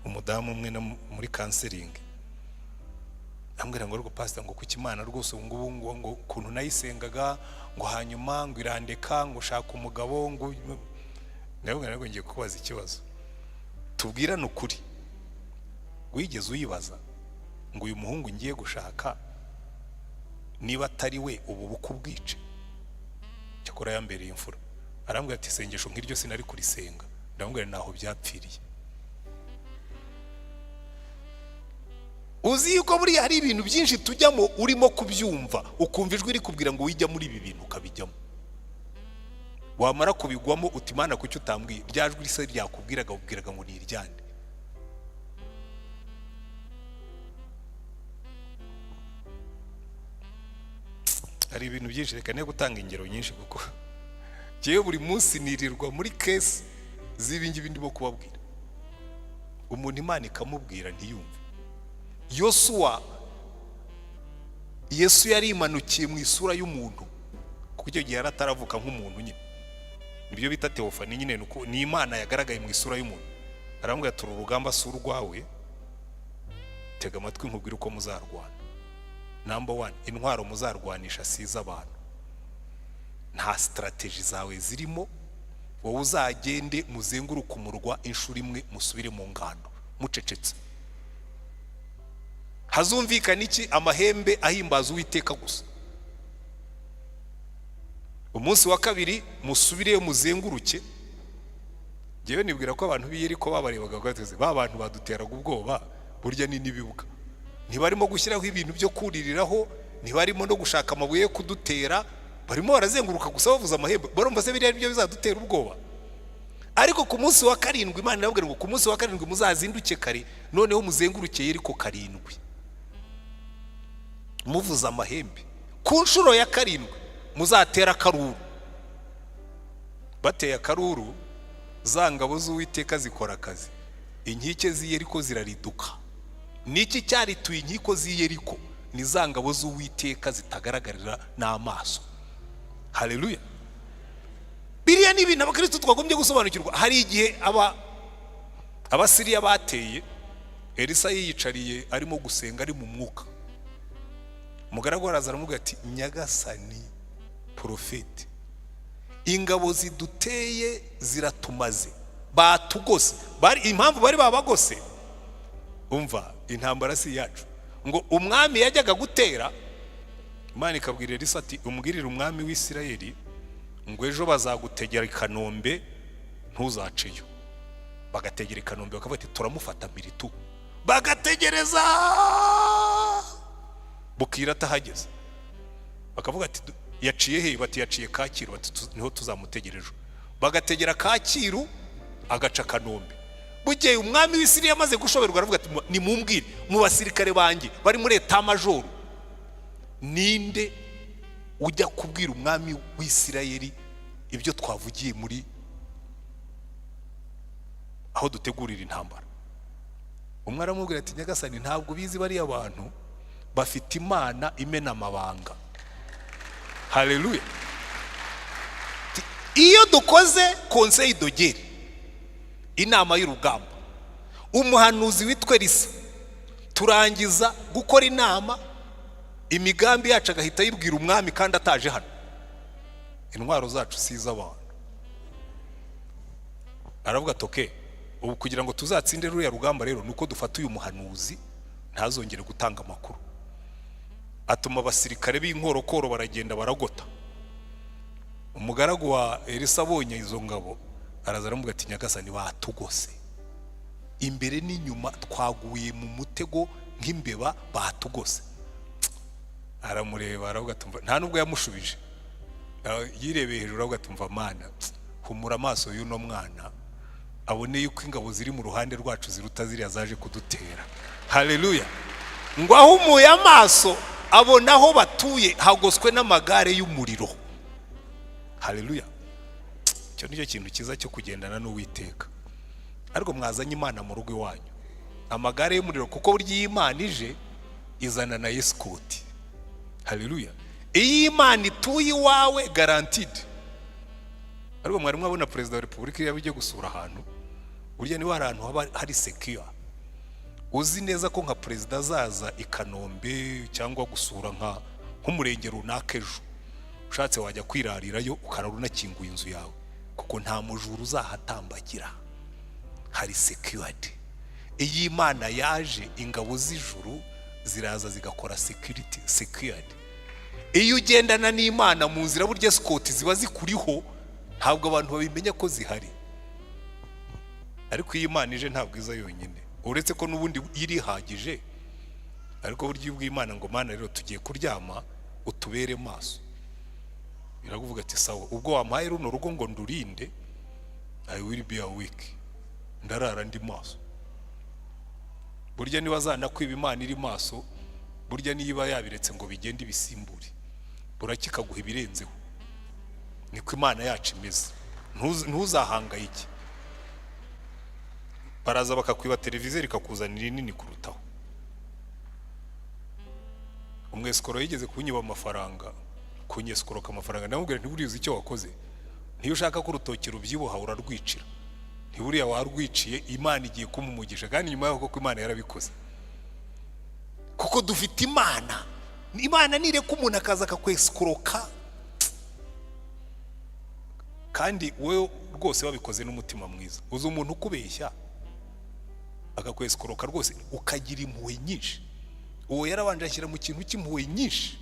umudamu umwe muri counseling, ambwira ngo rwo pastor ngo kuki Imana rwose ngo kuntu nayisengaga ngo hanyuma ngo irandeka ngo shaka umugabo ngo nabwo ngiye kubaza ikibazo. Tubwirane ukuri, wigeze uyibaza ngo uyu muhungu ngiye gushaka niba atari we ubu bukubwice? Cyakora yambereye imfura, arambwira ati sengesho nk'iryo sinari kurisenga. Ndamubwira naho byapfiriye. Uzi yuko buri hari ibintu byinshi tujyamo urimo kubyumva ukumva ijwi rikubwira ngo wijya muri ibi bintu ukabijyamo. Wamara kubigwamo uti Mana kuki utambwiye? Ryajwi risa ryakubwiraga ubwiraga ngo ni iryande. Hari ibintu byinshi, reka ne gutanga ingero nyinshi kuko kiye buri munsi nirirwa muri case z'ibingi ndimo kubabwira. Umuntu Imana ikamubwira ntiyumve. Yosuwa, Yesu yari imanukiye mu isura y'umuntu, kuko icyo gihe yarataravuka nk'umuntu nyine. Nibyo bita teofani nyine, nuko ni Imana yagaragaye mu isura y'umuntu. Arambwira ati urugamba si urwawe, tega amatwi nkubwire uko muzarwana. Number 1, intwaro muzarwanisha si iz'abantu. Nta strategy zawe zirimo. Wowe uzagende muzenguruka umurwa inshuro imwe musubire mu ngando mucecetse. Hazumvikana iki? Amahembe ahimbaza Uwiteka gusa. Umunsi wa kabiri musubire muzenguruke. Jewe nibwira ko abantu b'i Yeriko babarebaga gateze, ba bantu baduteraga ubwoba burya ni nibibuka. Ntibarimo gushyiraho ibintu byo kuririraho, ntibarimo no gushaka amabuye yo kudutera, barimo barazenguruka gusa bavuza amahembe. Barumva se biriya byo bizadutera ubwoba. Ariko ku munsi wa karindwi Imana irababwira ngo ku munsi wa karindwi muzazinduke kare, noneho muzenguruke Yeriko karindwi muvuza amahembe. Ku nshuro ya karindwi muzatera akaruru. Bateye akaruru, za ngabo z'Uwiteka zikora akazi. Inkike z'i Yeriko zirariduka. Niki cyarituye inkiko z'i Yeriko? Ni za ngabo z'Uwiteka zitagaragarira n'amaso. Haleluya. Biriya ni ibintu abakristo twagombye gusobanukirwa. Hari igihe abasiriya bateye, Elisa yiyicariye arimo gusenga ari mu mwuka. Umugaragu araza aramubwira ati Nyagasani profeti, ingabo ziduteye ziratumaze, batugose. Impamvu bari babagose, umva intambara si yacu. Ngo umwami yajyaga gutera, Imana ikabwira Elisa ati umubwirire umwami w'Isirayeli ngo ejo bazagutegera i Kanombe ntuzaceyo. Bagategera i Kanombe bakavuga ati turamufata miritu. Bagategereza bukira atahageze, bakavuga ati yaciye he? Bati yaciye Kacyiru. Bati niho tuzamutegereje. Bagategera Kacyiru agaca Kanombe. Bugeye umwami w'Isirayeli amaze gushoberwa aravuga ati nimumbwire mu basirikare banjye bari muri eta majoro, ninde ujya kubwira umwami w'Isirayeli ibyo twavugiye muri aho dutegurira intambara? umwe aramubwira ati nyagasani ntabwo bizi bariya abantu bafite imana imena amabanga. Haleluya. Iyo dukoze conseil de guerre, inama y'urugamba, umuhanuzi witwa Elisa, turangiza gukora inama, imigambi yacu agahita yibwira umwami kandi ataje hano, intwaro zacu siza abantu. Aravuga toke, ubu kugira ngo tuzatsinde ruriya rugamba rero nuko dufata uyu muhanuzi ntazongere gutanga amakuru. Atuma abasirikare b'inkorokoro baragenda baragota. Umugaragu wa Elisa abonye izo ngabo araza aramuga ati nyagasani batugose, imbere n'inyuma twaguye mu mutego nk'imbeba, batugose. Aramureba aravuga ati nta nubwo yamushubije, yirebeye hejuru aravuga ati mva mana, humura amaso y'uno mwana abone yuko ingabo ziri mu ruhande rwacu ziruta ziriya zaje kudutera. Haleluya. Ngo ahumuye amaso abona aho batuye hagoswe n'amagare y'umuriro. Haleluya. Icyo nicyo kintu cyiza cyo kugendana n'Uwiteka. Ariko mwazanye Imana mu rugo iwanyu, amagare y'umuriro, kuko burya Imana ije izana na escort. Haleluya. Iyi Imana ituye iwawe guaranteed. Ariko mwari mwabona Perezida wa Repubulika iyo yabiye gusura ahantu, burya niho ahantu haba hari secure. Uzi neza ko nka Perezida azaza i Kanombe cyangwa gusura nk'umurenge runaka ejo, ushatse wajya kwirarirayo ukarara unakinguye inzu yawe, kuko nta mujuru uzahatambagira, hari secured. Iyi Imana yaje, ingabo z'ijuru ziraza zigakora security secured. Iyo ugendana n'Imana mu nzira burya escort ziba zikuriho, ntabwo abantu babimenya ko zihari. Ariko iyi Imana ije ntabwo iza yonyine, uretse ko n'ubundi irihagije. Ariko burya bw'Imana ngo Mana rero tugiye kuryama utubere maso, birakuvuga ati sawa, ubwo wampaye runo rugo ngo ndurinde, I will be awake, ndarara ndi maso. Burya niba zanakwiba Imana iri maso, burya niba yabiretse ngo bigende bisimbure, burakika guha ibirenzeho. Niko Imana yacu imeze, ntuzahangayike. Baraza bakakwiba televiziyo ikakuzanira inini kurutaho. Umwesikoro yigeze kunyiba amafaranga, kunyeskoroka amafaranga, namubwira ntiburize icyo wakoze, ntiyo ushaka ko urutoki rubyibuha urarwicira, ntiburiya warwiciye, Imana igiye kumumugisha, kandi nyuma yaho ko Imana yarabikoze. Kuko dufite Imana, Imana nireka umuntu akaza akakweskoroka, kandi wewe rwose wabikoze n'umutima mwiza. Uzi umuntu ukubeshya akakweskoroka rwose ukagira impuhwe nyinshi, uwo yarabanje ashyira mu kintu cy'impuhwe nyinshi.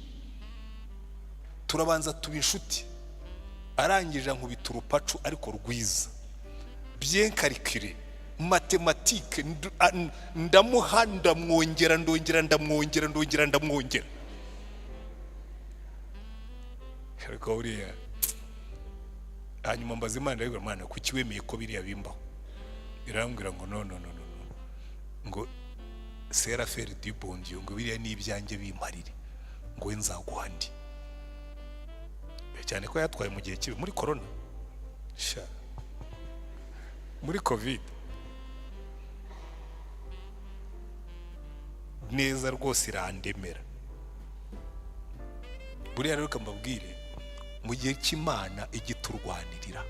Turabanza tuba inshuti, arangije nkubita urupacu ariko rwiza, bien calculé, mathématique, ndamuha ndamwongera ndongera ndamwongera ndongera ndamwongera. Ariko uriya hanyuma mbaza Imana, ndavuga Mana kuki wemeye ko biriya bimbaho? Irambwira ngo no, ngo sera faire du bon Dieu, ngo biriya ni ibyanjye bimparire, ngo nzaguha ndi. Cyane ko yatwaye mu gihe kibi muri corona, muri covid, neza rwose irandemera. Buriya rero kambabwire, mu gihe cy'Imana igiturwanirira,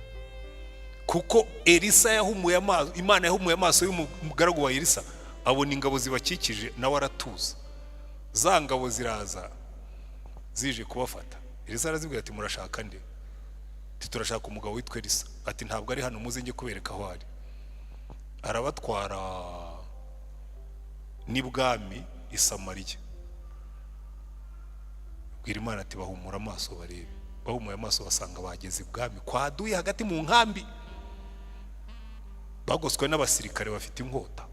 kuko Elisa yahumuye amaso, Imana yahumuye amaso y'umugaragu wa Elisa, abona ingabo zibakikije, nawe aratuza. Za ngabo ziraza zije kubafata. Elisa arazibwira ati murashaka nde? Ati turashaka umugabo witwa Elisa. Ati ntabwo ari hano, muze njye kubereka aho ari. Arabatwara n'ibwami i Samariya. Bwira Imana ati bahumura amaso barebe. Bahumuye amaso basanga bageze ibwami kwaduye hagati mu nkambi, bagoswe n'abasirikare bafite inkota.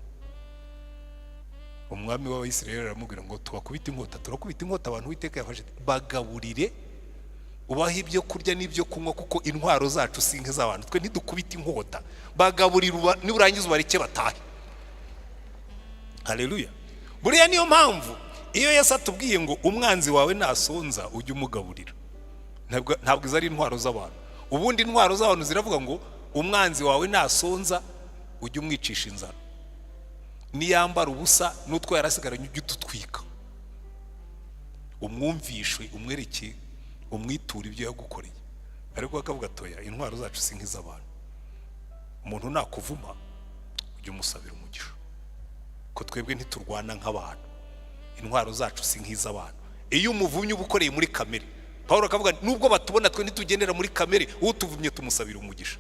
Umwami w'Abisirayeli aramubwira ngo tubakubita inkota, turakubita inkota abantu Uwiteka yafashe, bagaburire ubaha ibyo kurya n'ibyo kunywa, kuko intwaro zacu si nk'iz'abantu, twe ntidukubita inkota, bagaburira niburangiza ubareke batahe. Haleluya. Buriya niyo mpamvu iyo Yesu atubwiye ngo umwanzi wawe nasonza ujye umugaburira, ntabwo izari intwaro z'abantu. Ubundi intwaro z'abantu ziravuga ngo umwanzi wawe nasonza ujye umwicisha inzara. niyambara ubusa n'utwo yarasigaranye ujye udutwika, umwumvishe, umwereke, umwitura ibyo yagukoreye. Ariko akavuga atoya, intwaro zacu si nk'iz'abantu. Umuntu nakuvuma ujye umusabira umugisha, ko twebwe ntiturwana nk'abantu, intwaro zacu si nk'iz'abantu. Iyo umuvumye uba ukoreye muri kamere, Pawulo akavuga nubwo batubona twe ntitugendera muri kamere, utuvumye tumusabira umugisha,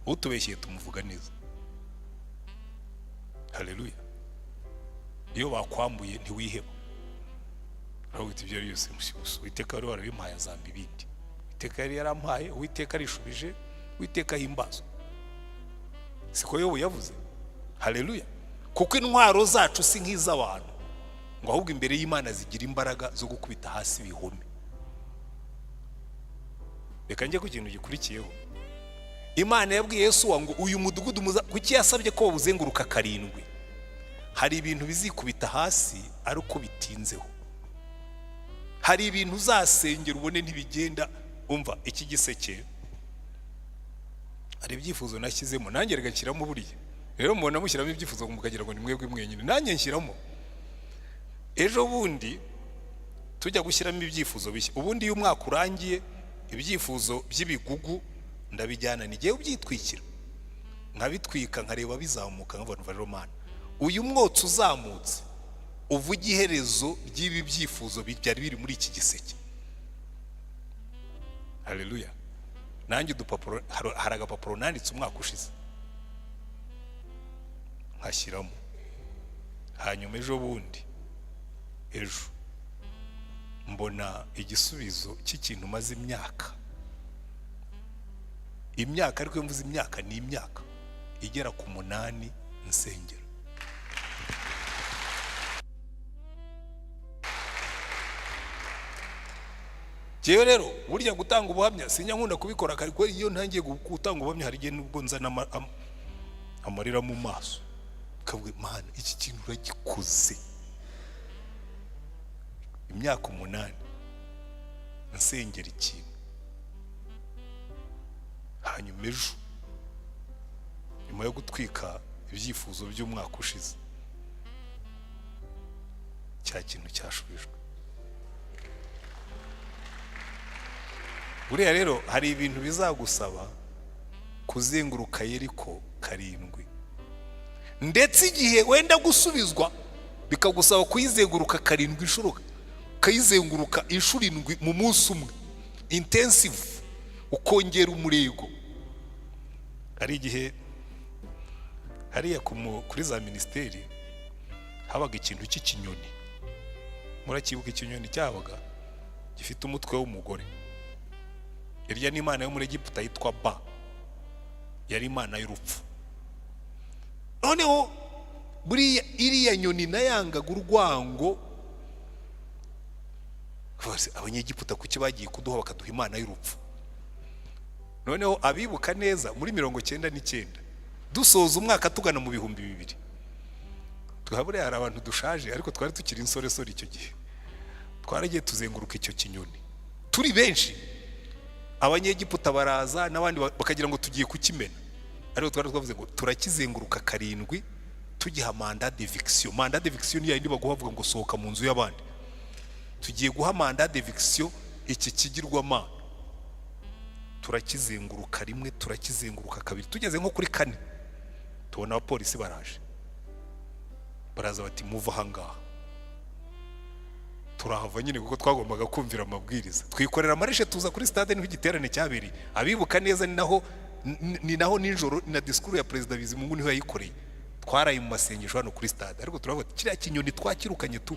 utubeshyeye tumuvuga neza. Haleluya. Iyo bakwambuye ntiwiheba, aho ibyo ari yose mushyushyu, Uwiteka wari warabimpaye azamba ibindi. Uwiteka yari yarampaye, Uwiteka arishubije, Uwiteka himbazwa. Siko Yobu yavuze. Haleluya. Kuko intwaro zacu si nk'iz'abantu, ngo ahubwo imbere y'Imana zigira imbaraga zo gukubita hasi ibihome. Reka njye ku kintu gikurikiyeho. Imana yabwiye Yesuwa ngo uyu mudugudu kuki yasabye ko bawuzenguruka 7? Hari ibintu bizikubita hasi ari uko bitinzeho. Hari ibintu uzasengera ubone ntibigenda. Umva iki giseke, hari ibyifuzo nashyizemo, nanjye regashyiramo buriya. Rero mubona mushyiramo ibyifuzo mukagira ngo ni mwebwe mwenyine, nanjye nshyiramo. Ejo bundi tujya gushyiramo ibyifuzo bishya. Ubundi iyo umwaka urangiye ibyifuzo by'ibigugu ndabijyana nigiye ubyitwikira, nkabitwika nkareba bizamuka, nkabona Romana uyu mwotsi uzamutse uvuga iherezo ry'ibi byifuzo byari biri muri iki giseke. Haleluya. Nanjye udupapuro, hari agapapuro nanditse umwaka ushize nkashyiramo. Hanyuma ejo bundi, ejo mbona igisubizo cy'ikintu maze imyaka, ariko mvuze imyaka ni imyaka igera ku 8 nsengera. Jewe rero burya gutanga ubuhamya sinya nkunda kubikora, ariko iyo ntangiye gutanga ubuhamya hari igihe nubwo nzana amarira mu maso, kavuga Mana iki kintu uragikoze. Imyaka 8 nsengera ikintu. Hanyuma ejo nyuma yo gutwika ibyifuzo by'umwaka ushize, cya kintu cyashubijwe. Buriya rero hari ibintu bizagusaba kuzenguruka Yeriko 7, ndetse igihe wenda gusubizwa bikagusaba kuyizenguruka 7 inshuro, kayizenguruka inshuro 7 mu munsi umwe, intensive, ukongera umurego. Hari igihe hariya kuri za ministeri habaga ikintu cy'ikinyoni. Murakibuka ikinyoni cyabaga gifite umutwe w'umugore. Irya ni imana yo muri Egiputa yitwa Ba, yari imana y'urupfu. Noneho buriya iriya nyoni nayangaga urwango, Abanyegiputa kuki bagiye kuduha bakaduha imana y'urupfu. Noneho abibuka neza muri 99 dusoza umwaka tugana mu 2000, tuhabure hari abantu dushaje ariko twari tukiri insoresore icyo gihe, twaragiye tuzenguruka icyo kinyoni turi benshi. Abanyegiputa baraza n'abandi bakagira ngo tugiye kukimena, ariko twari twavuze ngo turakizenguruka 7 tugiha mandat d'eviction. Mandat d'eviction ni yindi baguhavuga ngo sohoka mu nzu y'abandi. Tugiye guha mandat d'eviction iki kigirwamana. Turakizenguruka 1, turakizenguruka 2, tugeze nko kuri 4 tubona abapolisi baraje, baraza bati muva hangaha. Turahava nyine kuko twagombaga kumvira amabwiriza, twikorera amareshe tuza kuri stade niho igiterane cyabiri. Abibuka neza ni naho ninjoro na discours ya President Bizimungu niho yayikoreye. Twaraye mu masengesho hano kuri stade, ariko turavuga kiriya kinyoni twakirukanye tu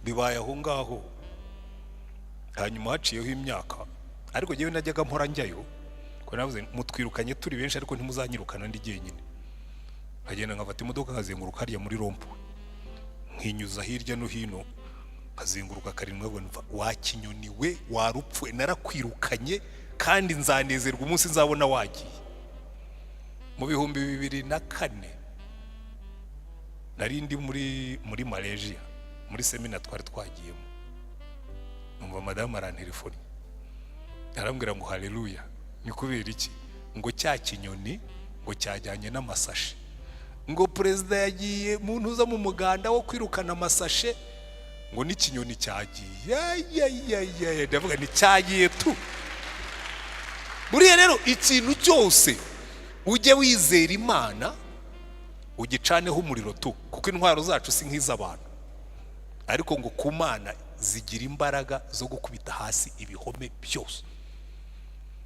bibaye aho ngaho. Hanyuma haciyeho imyaka, ariko jewe najyaga mpora njyayo, ko navuze mutwirukanye turi benshi ariko ntimuzanyirukana ndi jyenyine. Agenda nkafata imodoka nkazenguruka hariya muri rompo, nkinyuza hirya no hino, nkazenguruka 7. Abona wakinyoni we warupfwe, narakwirukanye kandi nzanezerwa umunsi nzabona wagiye. Mu 2004 nari ndi muri Malaysia muri semina twari twagiyemo. Numva madame arantelefoni arambwira ngo haleluya, ni kubera iki? Ngo cya kinyoni ngo cyajyanye n'amasashi ngo perezida yagiye mu ntuza mu muganda wo kwirukana amasashe ngo n'ikinyoni cyagiye ndavuga ni cyagiye tu. Buriya rero ikintu cyose ujye wizera Imana ugicaneho umuriro tu, kuko intwaro zacu si nk'iz'abantu, ariko ngo ku Mana zigira imbaraga zo gukubita hasi ibihome byose.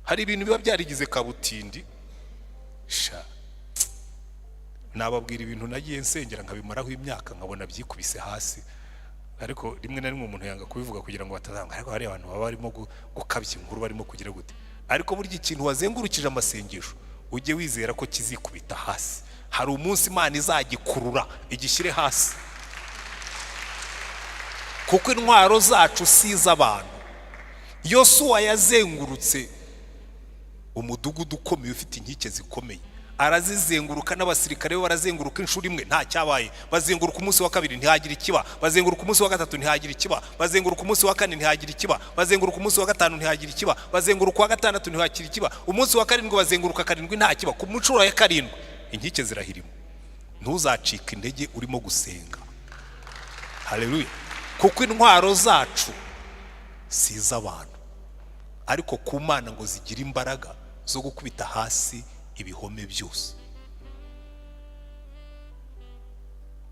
Hari ibintu biba byarigize kabutindi sha, nababwira ibintu nagiye nsengera nkabimaraho imyaka nkabona byikubise hasi, ariko rimwe na rimwe umuntu yanga kubivuga kugira ngo batazanga, ariko hari abantu baba barimo gukabya inkuru barimo kugira gute. Ariko burya ikintu wazengurukije amasengesho ujye wizera ko kizikubita hasi. Hari umunsi Imana izagikurura igishyire hasi, kuko intwaro zacu si iz'abantu. Yosuwa yazengurutse umudugudu ukomeye ufite inkike zikomeye, arazizenguruka n'abasirikare be barazenguruka inshuro imwe nta cyabaye, bazenguruka umunsi wa kabiri ntihagira ikiba, bazenguruka umunsi wa gatatu ntihagira ikiba, bazenguruka umunsi wa kane ntihagira ikiba, bazenguruka umunsi wa gatanu ntihagira ikiba, bazenguruka wa gatandatu ntihagira ikiba, umunsi wa karindwi bazenguruka karindwi nta kiba, ku nshuro ya karindwi inkike zirahirima. Ntuzacike intege urimo gusenga. Haleluya. Kuko intwaro zacu si iz'abantu, ariko ku Mana ngo zigira imbaraga zo gukubita hasi ibihome byose.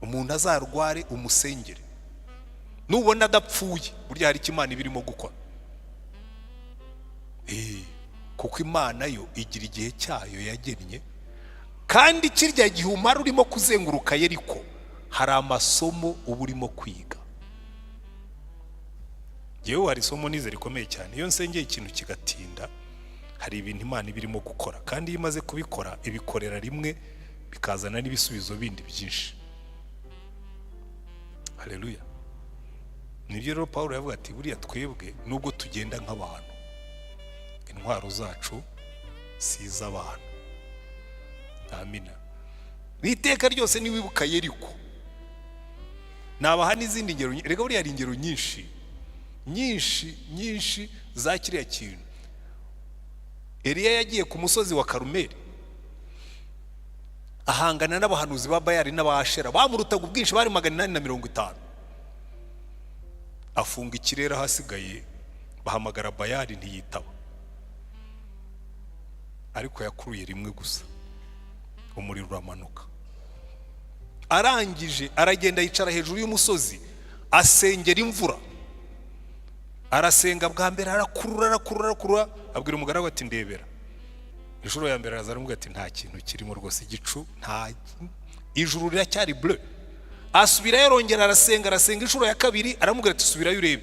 Umuntu azarware umusengere, nubona adapfuye burya hari Imana ibirimo gukora. Kuko Imana yo igira igihe cyayo yagennye, kandi kirya gihe umara urimo kuzenguruka Yeriko hari amasomo uba urimo kwiga. Yewe hari isomo nize rikomeye cyane, iyo nsengeye ikintu kigatinda hari ibintu Imana ibirimo gukora, kandi iyo imaze kubikora ibikorera rimwe bikazana n'ibisubizo bindi byinshi. Haleluya. Nibyo rero Pawulo yavuga ati buriya twebwe nubwo tugenda nk'abantu, intwaro zacu si iz'abantu. Amina. Iteka ryose niwibuka Yeriko, nabaha n'izindi ngero. Rega buriya hari ingero nyinshi za kiriya kintu. Eliya yagiye ku musozi wa Karumeli ahangana n'abahanuzi ba Bayali n'abashera bamurutaga ubwinshi, bari 850. Afunga ikirere hasigaye, bahamagara Bayali ntiyitaba, ariko yakuruye rimwe gusa, umuriro uramanuka. Arangije aragenda yicara hejuru y'umusozi asengera imvura. Arasenga bwa mbere arakurura, abwira umugaragu ati ndebera. Inshuro ya mbere azaramubwira ati nta kintu kirimo rwose, igicu nta, ijuru riracyari bleu. Asubira yarongera arasenga inshuro ya kabiri, aramubwira ati subirayo urebe.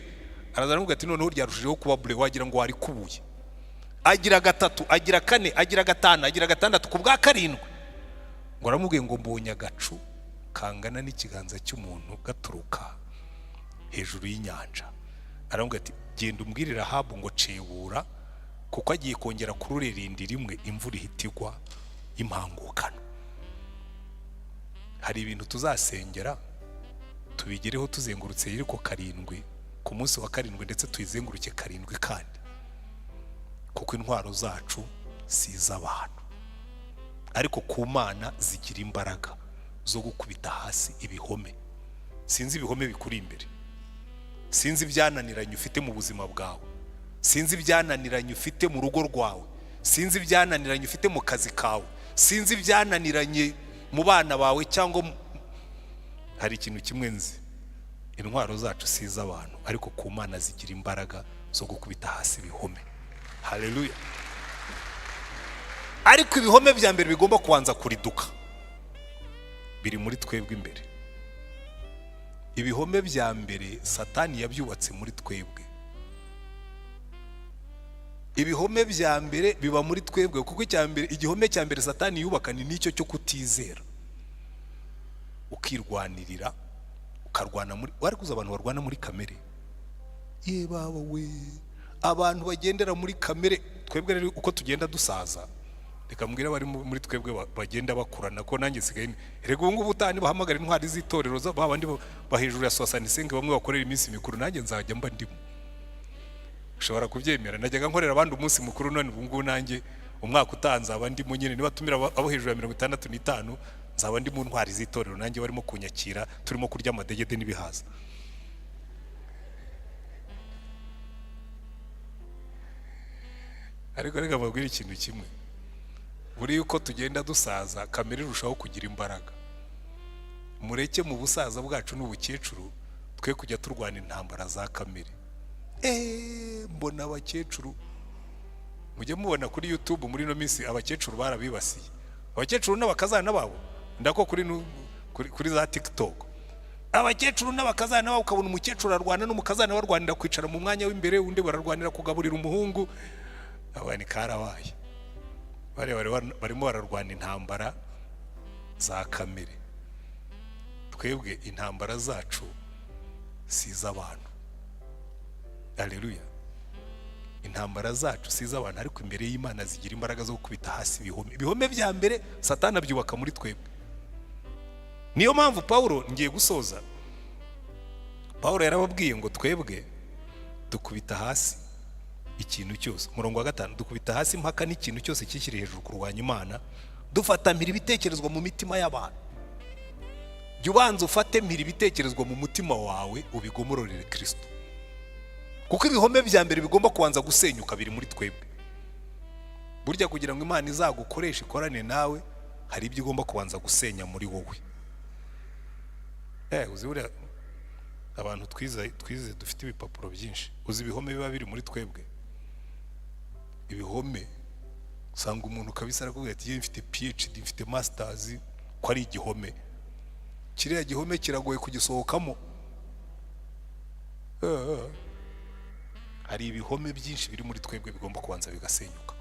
Arazaramubwira ati noneho ryarushijeho kuba bleu, wagira ngo wari kubuye. Agira gatatu, agira kane, agira gatanu, agira gatandatu, ku bwa karindwi ngo aramubwiye ngo mbonye agacu kangana n'ikiganza cy'umuntu gaturuka hejuru y'inyanja. Aramubwira ati genda umbwirire Rahabu ngo cebura, kuko agiye kongera kururerindi rimwe imvura ihitigwa impangukano. Hari ibintu tuzasengera tubigereho tuzengurutse Yeriko karindwi ku munsi wa karindwi, ndetse tuyizenguruke karindwi kandi, kuko intwaro zacu si iz'abantu, ariko ku Mana zigira imbaraga zo gukubita hasi ibihome. Sinzi ibihome bikuri imbere, sinzi ibyananiranye ufite mu buzima bwawe, sinzi ibyananiranye ufite mu rugo rwawe, sinzi ibyananiranye ufite mu kazi kawe, sinzi ibyananiranye mu bana bawe, cyangwa hari ikintu kimwe nzi, intwaro zacu si iz'abantu, ariko ku Mana zigira imbaraga zo gukubita hasi ibihome. Haleluya. Ariko ibihome bya mbere bigomba kubanza kuriduka biri muri twebwe imbere. Ibihome bya mbere Satani yabyubatse muri twebwe. Ibihome bya mbere biba muri twebwe, kuko igihome cya mbere Satani yubaka ni nicyo cyo kutizera, ukirwanirira, ukarwana muri, wari kuza abantu barwana muri kamere. Ye baba we, abantu bagendera muri kamere. Twebwe rero uko tugenda dusaza, reka mbwira bari muri twebwe bagenda bakurana, ko nanjye sigaye rego ubu ngubu utani bahamagara intwari z'itorero babandi bahejuru ya 65 bamwe bakorera iminsi mikuru, nanjye nzajya mba ndimo. Ushobora kubyemera, najyaga nkorera abandi umunsi mukuru, none ubu ngubu nanjye umwaka utanze abandi mu nyine nibatumira abo hejuru ya 65 nzaba ndi mu ntwari z'itorero nanjye barimo kunyakira turimo kurya amadegede n'ibihaza. Ariko reka mbabwire ikintu kimwe, buri yuko tugenda dusaza kamere irushaho kugira imbaraga. Mureke mu busaza bwacu n'ubukecuru twe kujya turwana intambara za kamere. Mbona abakecuru, mujye mubona kuri YouTube muri no minsi abakecuru barabibasiye, abakecuru n'abakazana babo ndako kuri za TikTok, abakecuru n'abakazana babo, ukabona umukecuru arwana n'umukazana barwanira kwicara mu mwanya w'imbere, undi bararwanira kugaburira umuhungu. Abani karabaye barimo bararwana intambara za kamere. Twebwe intambara zacu si iz'abantu. Haleluya. Intambara zacu si iz'abantu, ariko imbere y'Imana zigira imbaraga zo gukubita hasi ibihome bya mbere Satani abyubaka muri twebwe. Niyo mpamvu Paulo, ngiye gusoza, Paulo yarababwiye ngo twebwe dukubita hasi ikintu cyose. Umurongo wa 5, dukubita hasi impaka n'ikintu cyose kikiri hejuru kurwanya Imana, dufatamira ibitekerezwa mu mitima y'abantu. Jya ubanza ufatemira ibitekerezwa mu mutima wawe, ubigomororere Kristo, kuko ibihome bya mbere bigomba kubanza gusenyuka biri muri twebwe. Burya kugira ngo Imana izagukoreshe ikorane nawe, hari ibyo igomba kubanza gusenya muri wowe. Uzi buriya abantu twize dufite ibipapuro byinshi, uzi ibihome biba biri muri twebwe. Ibihome usanga umuntu kabisa arakubwira ati mfite PhD, mfite masters, ko ari igihome. Kiriya gihome kiragoye kugisohokamo. Hari ibihome byinshi biri muri twebwe bigomba kubanza bigasenyuka.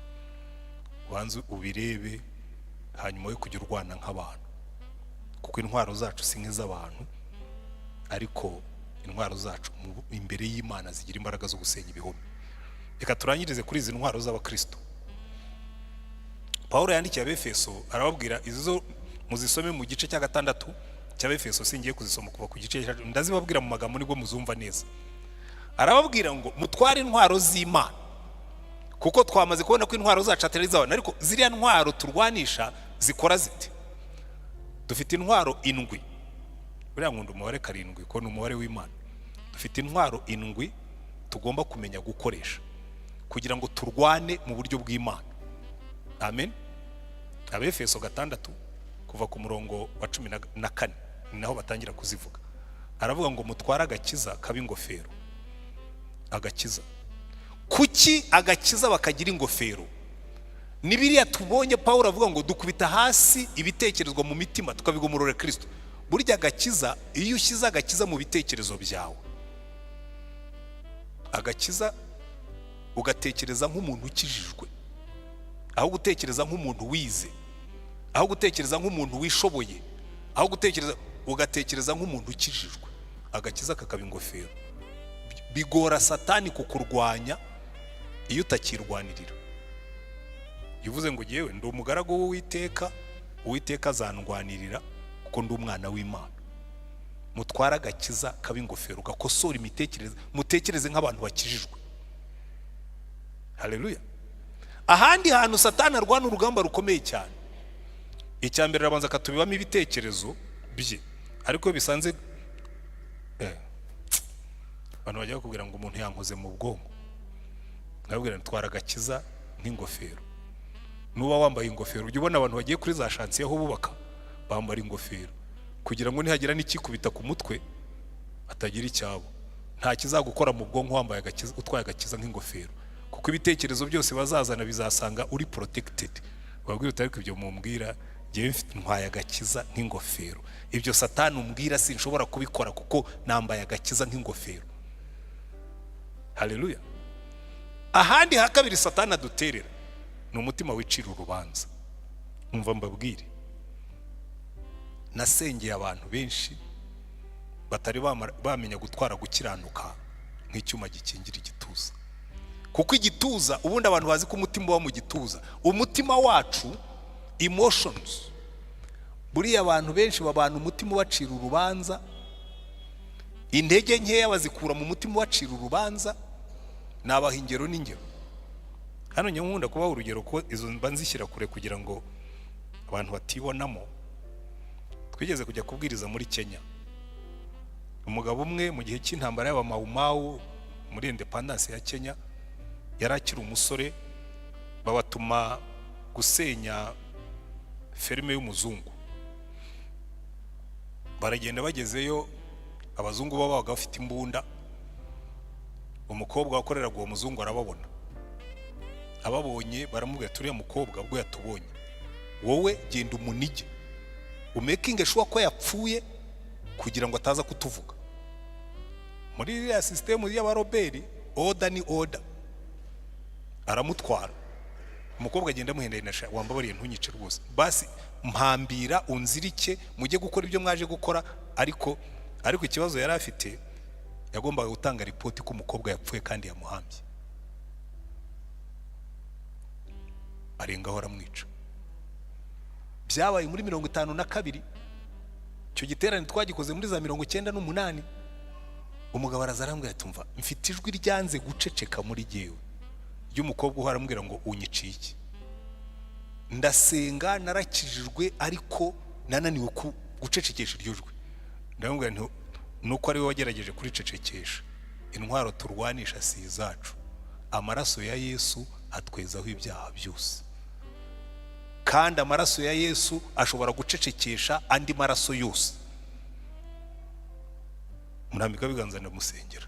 Ubanze ubirebe, hanyuma yo kujya urwana nk'abantu, kuko intwaro zacu si nk'iz'abantu, ariko intwaro zacu imbere y'Imana zigira imbaraga zo gusenya ibihome. Reka turangirize kuri izi ntwaro z'abakristo. Paulo yandikiye Abefeso arababwira, izo muzisome mu gice cya 6 cy'Abefeso, singiye kuzisoma kuva ku gice cya, ndazibabwira mu magambo nibwo muzumva neza. Arababwira ngo mutware intwaro z'Imana, kuko twamaze kubona ko intwaro zacu atari iz'abantu, ariko ziriya ntwaro turwanisha zikora zite. Dufite intwaro 7. Buriya nkunda umubare 7 ko ni umubare w'Imana. Dufite intwaro 7 tugomba kumenya gukoresha kugira ngo turwane mu buryo bw'Imana. Amen. Abefeso 6 kuva ku murongo wa 14 naho batangira kuzivuga. Aravuga ngo mutware agakiza kaba ingofero. Agakiza. Kuki agakiza bakagira ingofero? Ni biriya tubonye Paulo avuga ngo dukubita hasi ibitekerezwa mu mitima tukabigomororera Kristo. Burya agakiza, iyo ushyize agakiza mu bitekerezo byawe, agakiza ugatekereza nk'umuntu ukijijwe, aho gutekereza nk'umuntu wize, aho gutekereza nk'umuntu wishoboye, aho ugatekereza nk'umuntu ukijijwe, agakiza kakaba ingofero. Bigora Satani kukurwanya iyo utakirwanirira. Yivuze ngo yewe ndi umugaragu w'Uwiteka, Uwiteka azandwanirira kuko ndi umwana w'Imana. Mutwara agakiza kaba ingofero, gakosora imitekerereze, mutekereze nk'abantu bakijijwe. Haleluya. Ahandi hantu Satani arwana urugamba rukomeye cyane, icyambere arabanza akatubibamo ibitekerezo bye, ariko bisanze abantu bajya kubwira ngo umuntu yankoze mu bwonko. Nkabwira ntwara agakiza nk'ingofero. Nuba wambaye ingofero, ujye ubona abantu bagiye kuri za shansiye aho bubaka bambara ingofero kugira ngo nihagira n'ikikubita ku mutwe atagira icyabo. Nta kizagukora mu bwonko wambaye agakiza, utwaye agakiza nk'ingofero, kuko ibitekerezo byose bazazana bizasanga uri protected. Babwira utari ibyo mumbwira, ngiye mfite ntwaye agakiza nk'ingofero. Ibyo Satani umbwira sinshobora kubikora kuko nambaye agakiza nk'ingofero. Haleluya. Ahandi hakabiri Satani aduterera ni umutima wicira urubanza. Umva mbabwire, nasengeye abantu benshi batari bamenya gutwara gukiranuka nk'icyuma gikingira igituza, kuko igituza ubundi abantu bazi ko umutima wa mu gituza, umutima wacu emotions. Buriya abantu benshi babana umutima ubacira urubanza, intege nkeya bazikura mu mutima ubacira urubanza. Nabaha ingero n'ingero. Hano nkunda kubaha urugero ko izo mba nzishyira kure kugira ngo abantu batibonamo. twigeze kujya kubwiriza muri Kenya. Umugabo umwe mu gihe cy'intambara y'abamawumawu muri independence ya Kenya yari akiri umusore, babatuma gusenya ferme y'umuzungu. Baragenda bagezeyo, abazungu babaga bafite imbunda. Umukobwa wakoreraga uwo muzungu arababona, ababonye baramubwira turiya mukobwa ubwo yatubonye, wowe genda umunige umekinge sure ko yapfuye kugira ngo ataza kutuvuga. Muri iriya system y'abaroberi order ni order. Aramutwara umukobwa agenda muhendesha, wambabariye ntunyice rwose, basi mpambira unzirike mujye gukora ibyo mwaje gukora. Ariko ikibazo yari afite, yagombaga gutanga ripoti ko umukobwa yapfuye kandi yamuhambye. Arengaho aramwica. Byabaye muri 52. Icyo giterane twagikoze muri za 98. Umugabo arazarambwira tumva mfite ijwi ryanze guceceka muri jewe y'umukobwa uharambwira ngo unyiciye iki. Ndasenga narakijijwe ariko nananiwe gucecekesha iryo jwi. Ndamubwira nti nuko ari we wagerageje kuricecekesha. Intwaro turwanisha si izacu, amaraso ya Yesu atwezaho ibyaha byose, kandi amaraso ya Yesu ashobora gucecekesha andi maraso yose. Murambika biganza ndamusengera.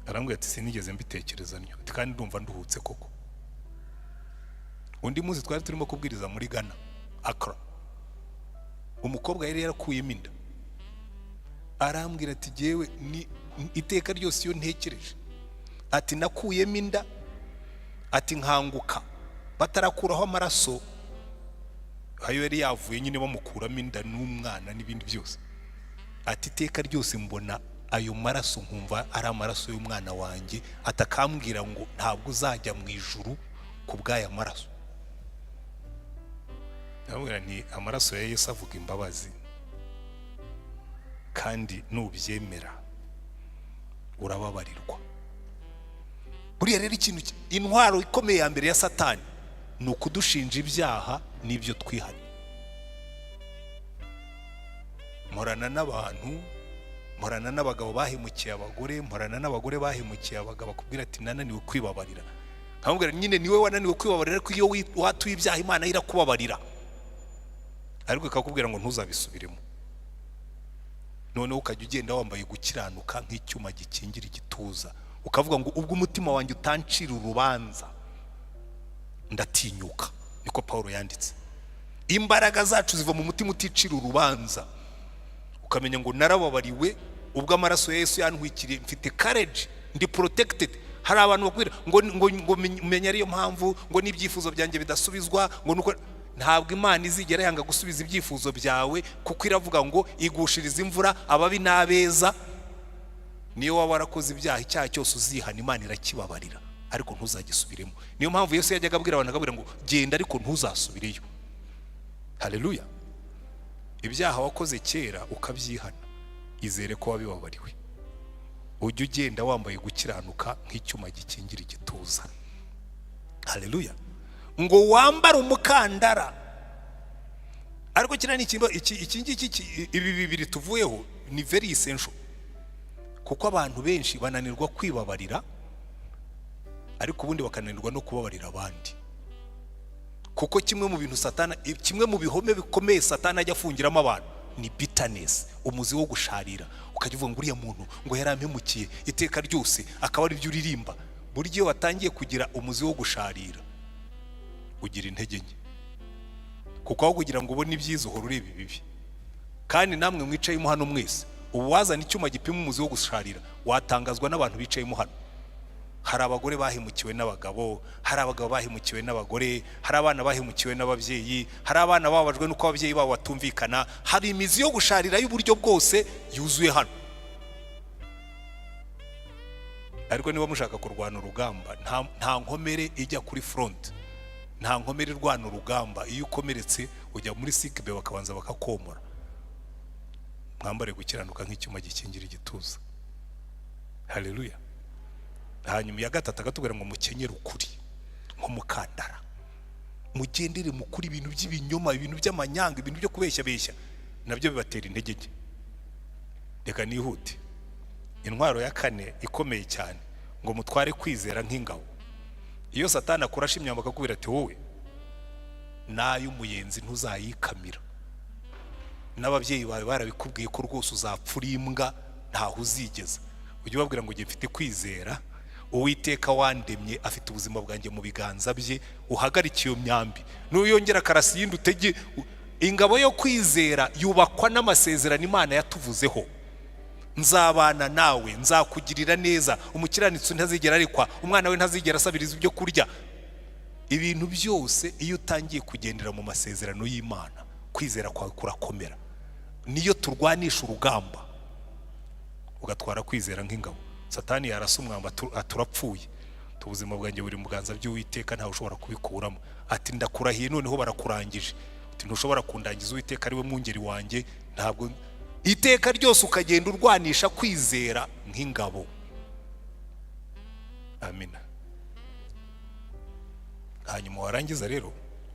Arambwira ati sinigeze mbitekereza ntyo, kandi ndumva nduhutse koko. Undi munsi twari turimo kubwiriza muri Ghana, Accra. Umukobwa yari yarakuyemo inda. Arambwira ati jewe ni iteka ryose iyo ntekereje, ati nakuyemo inda, ati nkanguka batarakuraho amaraso ayo yari yavuye nyine bamukuramo inda n'umwana n'ibindi byose. Ati iteka ryose mbona ayo maraso nkumva ari amaraso y'umwana wanjye, atakambwira ngo ntabwo uzajya mu ijuru ku bw'aya maraso. Ndabwira nti amaraso ya Yesu avuga imbabazi, kandi nubyemera urababarirwa. Buriya rero ikintu, intwaro ikomeye ya mbere ya Satani ni ukudushinja ibyaha n'ibyo twihanye. Mporana n'abantu, mporana n'abagabo bahemukiye abagore, mporana n'abagore bahemukiye abagabo, bakubwira ati nananiwe kwibabarira. Nkabwira nyine niwe wananiwe kwibabarira, ariko iyo watuye ibyaha Imana irakubabarira, ariko ikakubwira ngo ntuzabisubiremo. Noneho ukajya ugenda wambaye gukiranuka nk'icyuma gikingira igituza, ukavuga ngo ubwo umutima wanjye utancira urubanza ndatinyuka. Niko Paulo yanditse. Imbaraga zacu ziva mu mutima uticira urubanza, ukamenya ngo narababariwe ubwo amaraso ya Yesu yantwikiriye, mfite courage, ndi protected. Hari abantu bakwira ngo menya ariyo mpamvu ngo n'ibyifuzo byanjye bidasubizwa, ngo nuko ntabwo Imana izigera yanga gusubiza ibyifuzo byawe, kuko iravuga ngo igushiriza imvura ababi n'abeza. Niyo waba warakoze ibyaha, icyaha cyose uzihana Imana irakibabarira, ariko ntuzagisubiremo. Niyo mpamvu Yesu yajyaga abwira abantu, akabwira ngo genda ariko ntuzasubireyo. Haleluya. Ibyaha wakoze kera ukabyihana, izere ko wabibabariwe. Ujye ugenda wambaye gukiranuka nk'icyuma gikingira igituza. Haleluya. Ngo wambara umukandara. Ariko kina ni ibi bibiri tuvuyeho ni very essential, kuko abantu benshi bananirwa kwibabarira, ariko ubundi bakananirwa no kubabarira abandi. Kuko kimwe mu bintu Satana, kimwe mu bihome bikomeye Satana ajya afungiramo abantu ni bitterness, umuzi wo gusharira. Ukajya uvuga ngo uriya muntu ngo yarampemukiye iteka ryose, akaba ari byo uririmba. Buryo iyo watangiye kugira umuzi wo gusharira, ugira intege nke, kuko aho kugira ngo ubone ibyiza uhora ureba ibibi. Kandi namwe mwicayemo hano mwese, ubu wazana icyuma gipima umuzi wo gusharira, watangazwa n'abantu bicayemo hano. Hari abagore bahemukiwe n'abagabo, hari abagabo bahemukiwe n'abagore, hari abana bahemukiwe n'ababyeyi, hari abana babajwe nuko ababyeyi babo batumvikana. Hari imizi yo gusharira y'uburyo bwose yuzuye hano. Ariko niba mushaka kurwana urugamba, nta nkomere ijya kuri front, nta nkomere irwana urugamba. Iyo ukomeretse ujya muri sickbe bakabanza bakakomora. Mwambare gukiranuka nk'icyuma gikingira igituza. Haleluya. Hanyuma ya gatatu agatubwira ngo mukenyere ukuri nk'umukandara, mugendere mukuri ibintu by'ibinyoma, ibintu by'amanyanga, ibintu byo kubeshya beshya. nabyo bibatera intege nke. Reka nihute. Intwaro ya kane ikomeye cyane ngo mutware kwizera nk'ingabo. Iyo Satani akurasha imyamba akakubwira ati wowe nayo umuyenzi ntuzayikamira, n'ababyeyi bawe barabikubwiye ko rwose uzapfura imbwa ntaho uzigeza, ujye ubabwira ngo ngiye mfite kwizera, Uwiteka wandemye afite ubuzima bwanjye mu biganza bye, uhagarike iyo myambi. Nuyongera karasi yindi utege. Ingabo yo kwizera yubakwa n'amasezerano Imana yatuvuzeho. Nzabana nawe, nzakugirira neza, umukiranitsi ntazigera arikwa, umwana we ntazigera asabiriza ibyo kurya. Ibintu byose iyo utangiye kugendera mu masezerano y'Imana, kwizera kwawe kurakomera. Niyo turwanisha urugamba, ugatwara kwizera nk'ingabo. Satani yarasa umwamba aturapfuye, ubuzima bwanjye buri mu biganza by'Uwiteka, ntawe ushobora kubikuramo. Ati ndakurahiye noneho barakurangije, ati ntushobora kundangiza, Uwiteka ari we mwungeri wanjye. Ntabwo iteka ryose ukagenda urwanisha kwizera nk'ingabo. Amina. Hanyuma warangiza rero,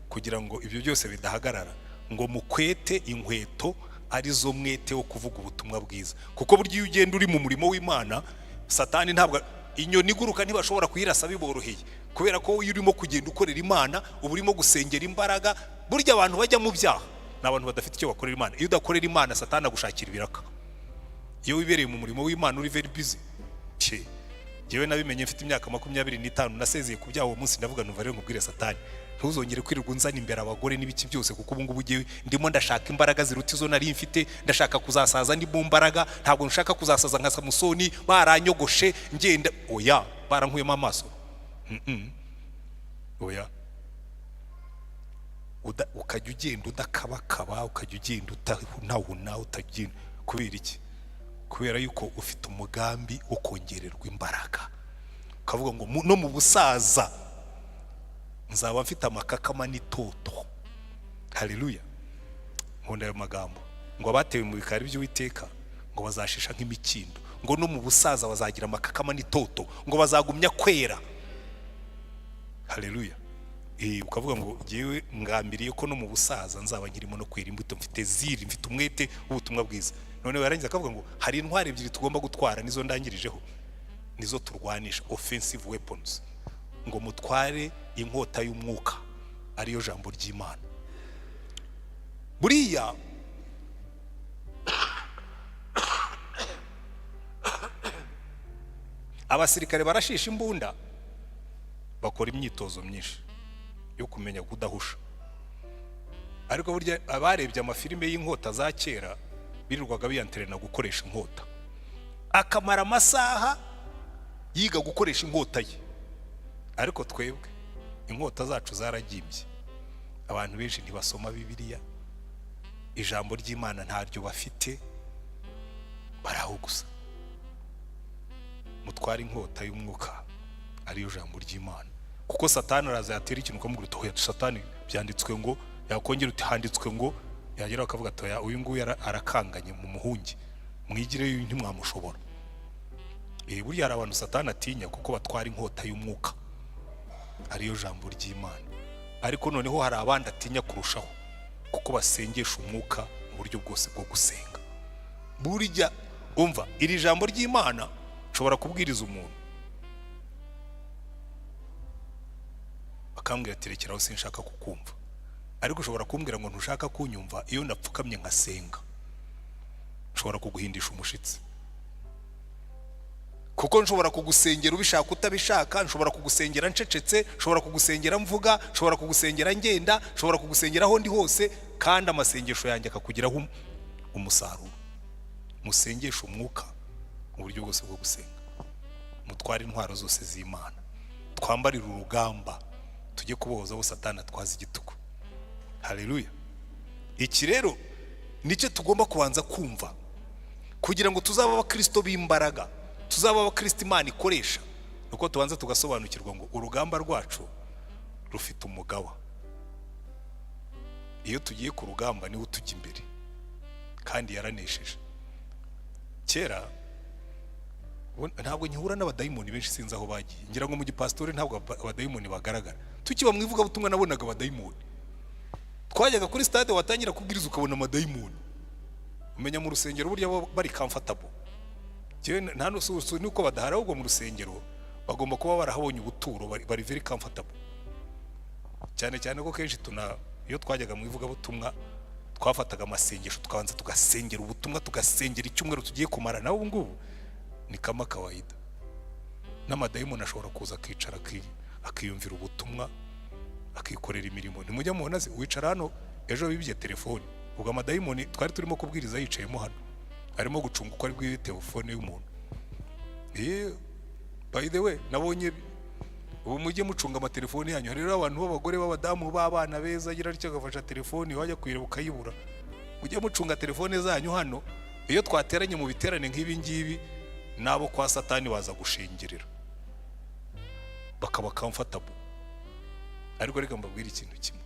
kugira ngo ibyo byose bidahagarara, ngo mukwete inkweto arizo mwete wo kuvuga ubutumwa bwiza. Kuko buryo iyo ugenda uri mu murimo w'Imana, Satani ntabwo, inyoni iguruka ntibashobora kuyirasa biboroheye, kubera ko iyo urimo kugenda ukorera Imana uba urimo gusengera imbaraga. Burya abantu bajya mu byaha n'abantu badafite icyo bakorera Imana. Iyo udakorera Imana, Satani agushakira ibiraka. Iyo wibereye mu murimo w'Imana uri very busy. Jewe nabimenye mfite imyaka 25, nasezeye ku byaha uwo munsi. Ndavuga numva rero nkubwire Satani, ntuzongere kwirirwa unzana imbere abagore n'ibiki byose, kuko ubu ngubu ugiye ndimo ndashaka imbaraga ziruta izo nari mfite. Ndashaka kuzasaza ndi mu mbaraga, ntabwo nshaka kuzasaza nka Samusoni baranyogoshe ngenda. Oya, barankuyemo amaso. Oya, ukajya ugenda udakabakaba, ukajya ugenda utahuna, utagenda. Kubera iki? Kubera yuko ufite umugambi wo kongererwa imbaraga. Ukavuga ngo no mu busaza nzaba mfite amakakama n'itoto. Haleluya. Nkunda ayo magambo. Ngo abatewe mu bikari by'Uwiteka ngo bazashisha nk'imikindo, ngo no mu busaza bazagira amakakama n'itoto, ngo bazagumya kwera. Haleluya. Ukavuga ngo ngewe ngambiriye ko no mu busaza nzaba nkirimo no kwera imbuto, mfite ziri, mfite umwete w'ubutumwa bwiza. None yarangiza akavuga ngo hari intwari ebyiri tugomba gutwara, nizo ndangirijeho, nizo turwanisha, offensive weapons. Ngo mutware inkota y'umwuka, ariyo jambo ry'Imana. Buriya abasirikare barashisha imbunda, bakora imyitozo myinshi yo kumenya kudahusha. Ariko burya abarebye amafilime y'inkota za kera birirwaga biyanterena gukoresha inkota, akamara amasaha yiga gukoresha inkota ye. Ariko twebwe inkota zacu zaragimbye. Abantu benshi ntibasoma Bibiliya, ijambo ry'Imana ntaryo bafite, baraho gusa. Mutware inkota y'umwuka, ariyo jambo ry'Imana. Kuko Satani araza yatera ikintu ukamubwira uti hoya Satani byanditswe ngo, yakongera uti handitswe ngo, yagera akavuga ati oya uyu nguyu arakanganye mu muhungi, mwigire ntimwamushobora. Burya hari abantu Satani atinya kuko batwara inkota y'umwuka, ariyo jambo ry'Imana. Ariko noneho hari abandi atinya kurushaho kuko basengesha umwuka mu buryo bwose bwo gusenga. Burya umva, iri jambo ry'Imana ushobora kubwiriza umuntu akambwira ati rekeraho sinshaka kukumva, ariko ushobora kumbwira ngo ntushaka kunyumva iyo ndapfukamye nkasenga. Ushobora kuguhindisha umushitsi, kuko nshobora kugusengera ubishaka utabishaka, nshobora kugusengera ncecetse, nshobora kugusengera mvuga, nshobora kugusengera ngenda, nshobora kugusengera aho ndi hose, kandi amasengesho yanjye akakugiraho umusaruro. Musengesha umwuka mu buryo bwose bwo gusenga. Mutware intwaro zose z'Imana, twambarira urugamba, tujye kubohoza abo Satani atwaza igitugu. Haleluya. Iki rero nicyo tugomba kubanza kumva kugira ngo tuzaba abakristo b'imbaraga, tuzaba abakristo Imana ikoresha. Nuko tubanza tugasobanukirwa ngo urugamba rwacu rufite umugaba. Iyo tugiye ku rugamba niwe tujya imbere, kandi yaranesheje. Kera ntabwo nkihura n'abadayimoni benshi, sinzi aho bagiye. Ngira ngo mu gipasitore ntabwo abadayimoni bagaragara. Tukiba mwivuga butumwa nabonaga abadayimoni. Twajyaga kuri stade watangira kubwiriza ukabona amadayimoni. umenya mu rusengero burya bari comfortable. Nta nususu nuko badahara ahubwo mu rusengero bagomba kuba barahabonye ubuturo, bari very comfortable. Cyane cyane ko kenshi iyo twajyaga mu ivugabutumwa twafataga amasengesho tukabanza tugasengera ubutumwa, tugasengera icyumweru tugiye kumara. Naho ubu ngubu ni kama kawaida. N'amadayimoni ashobora kuza akicara akiyumvira ubutumwa, akikorera imirimo. Ntimujya mubona se wicara hano ejo bibye telefone, ubwo amadayimoni twari turimo kubwiriza yicayemo hano arimo gucunga uko ari bw'iyi telefone y'umuntu. By the way, nabonye ubu mujye mucunga amatelefoni yanyu. Rero abantu b'abagore b'abadamu b'abana beza agira aricyo agafasha telefoni, wajya kuyireba ukayibura. Mujye mucunga telefone zanyu hano. Iyo twateranye mu biterane nk'ibi ngibi, nabo kwa Satani baza gushengerera bakaba comfortable. Ariko reka mbabwire ikintu kimwe,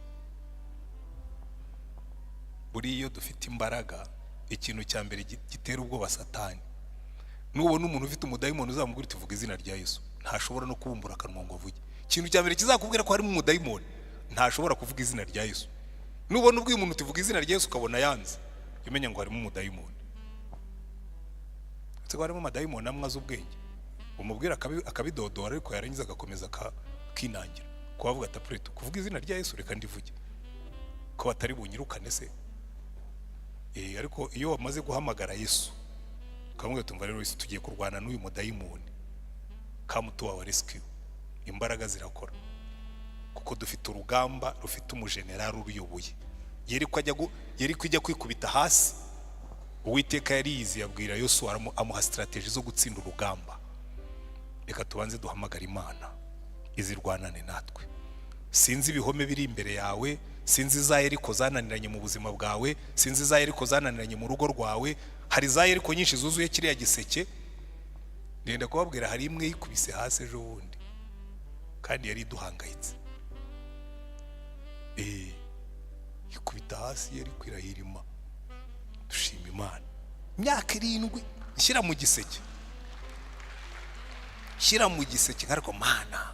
buri iyo dufite imbaraga, ikintu cya mbere gitera ubwoba Satani, nubona umuntu ufite umudayimoni uzamubwira uti vuga izina rya Yesu, ntashobora no kubumbura akanwa ngo avuge. Ikintu cya mbere kizakubwira ko harimo umudayimoni, ntashobora kuvuga izina rya Yesu. Nubona ubwiye umuntu uti vuga izina rya Yesu ukabona yanze, umenya ngo harimo umudayimoni. Ese harimo amadayimoni amwe azi ubwenge, umubwira akabidodora, ariko yarangiza agakomeza kinangira kubavuga ati Preto kuvuga izina rya Yesu reka ndivuge ko batari bunyirukane se. Ariko iyo wamaze guhamagara Yesu ukamubwira tumva rero Yesu tugiye kurwana n'uyu mudayimoni, come to our rescue, imbaraga zirakora. Kuko dufite urugamba rufite umujenerali uruyoboye. Yeri kujya kwikubita hasi, Uwiteka yariyizi yabwira Yesu amuha strategy zo gutsinda urugamba. Reka tubanze duhamagara Imana izirwanane natwe. Sinzi ibihome biri imbere yawe, sinzi za Yeriko zananiranye mu buzima bwawe, sinzi za Yeriko zananiranye mu rugo rwawe. Hari za Yeriko nyinshi zuzuye kiriya giseke. Ndenda kubabwira hari imwe yikubise hasi ejo bundi kandi yari duhangayitse. Yikubita hasi yari kwirahirima. Dushima Imana. Myaka 7 shyira mu giseke. Shyira mu giseke ariko Mana.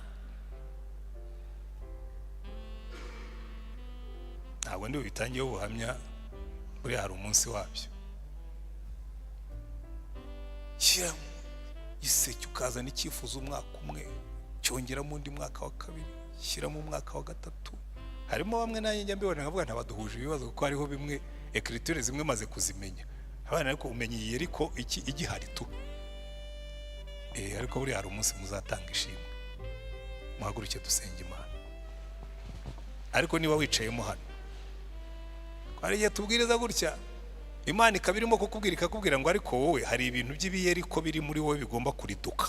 Ntabwo ndi bitangiye ubuhamya, buri hari umunsi wabyo. Shyira giseke ukaza n'icyifuzo umwaka umwe, cyongera mu ndi mwaka wa 2, shyira mu mwaka wa 3. Harimo bamwe nanjye njya mbibona nkavuga ntabaduhuje ibibazo kuko hariho bimwe ekriture zimwe maze kuzimenya. Abana ariko umenye Yeriko iki igihari tu. Ariko buri hari umunsi muzatanga ishimwe. Muhaguruke dusenge Imana. Ariko niba wicayemo hano, kwariye tubwiriza gutya, Imana ikabirimo kukubwira ngo ariko wowe hari ibintu by'ibiyeriko biri muri wowe bigomba kuriduka.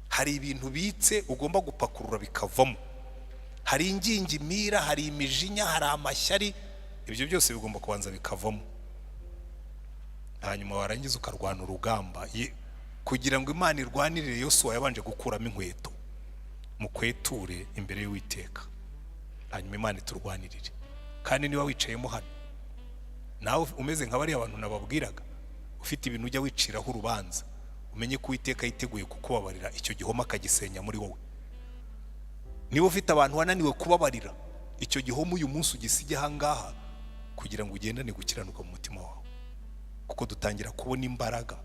Hari ibintu bitse ugomba gupakurura bikavamo. Hari ingingimira, hari imijinya, hari amashyari, ibyo byose bigomba kubanza bikavamo. Hanyuma warangiza ukarwana urugamba kugira ngo Imana irwanirire Yosuwa yabanje gukuramo inkweto. Mukweture imbere y'Uwiteka, hanyuma Imana iturwanirire. Kandi niba wicayemo hano nawe umeze nka bari abantu nababwiraga, ufite ibintu ujya wiciraho urubanza, umenye ko Uwiteka yiteguye kukubabarira icyo gihoma akagisenya muri wowe. Niba ufite abantu wananiwe kubabarira, icyo gihoma uyu munsi ugisige ahangaha kugira ngo ugendane gukiranuka mu mutima wawe. Kuko dutangira kubona imbaraga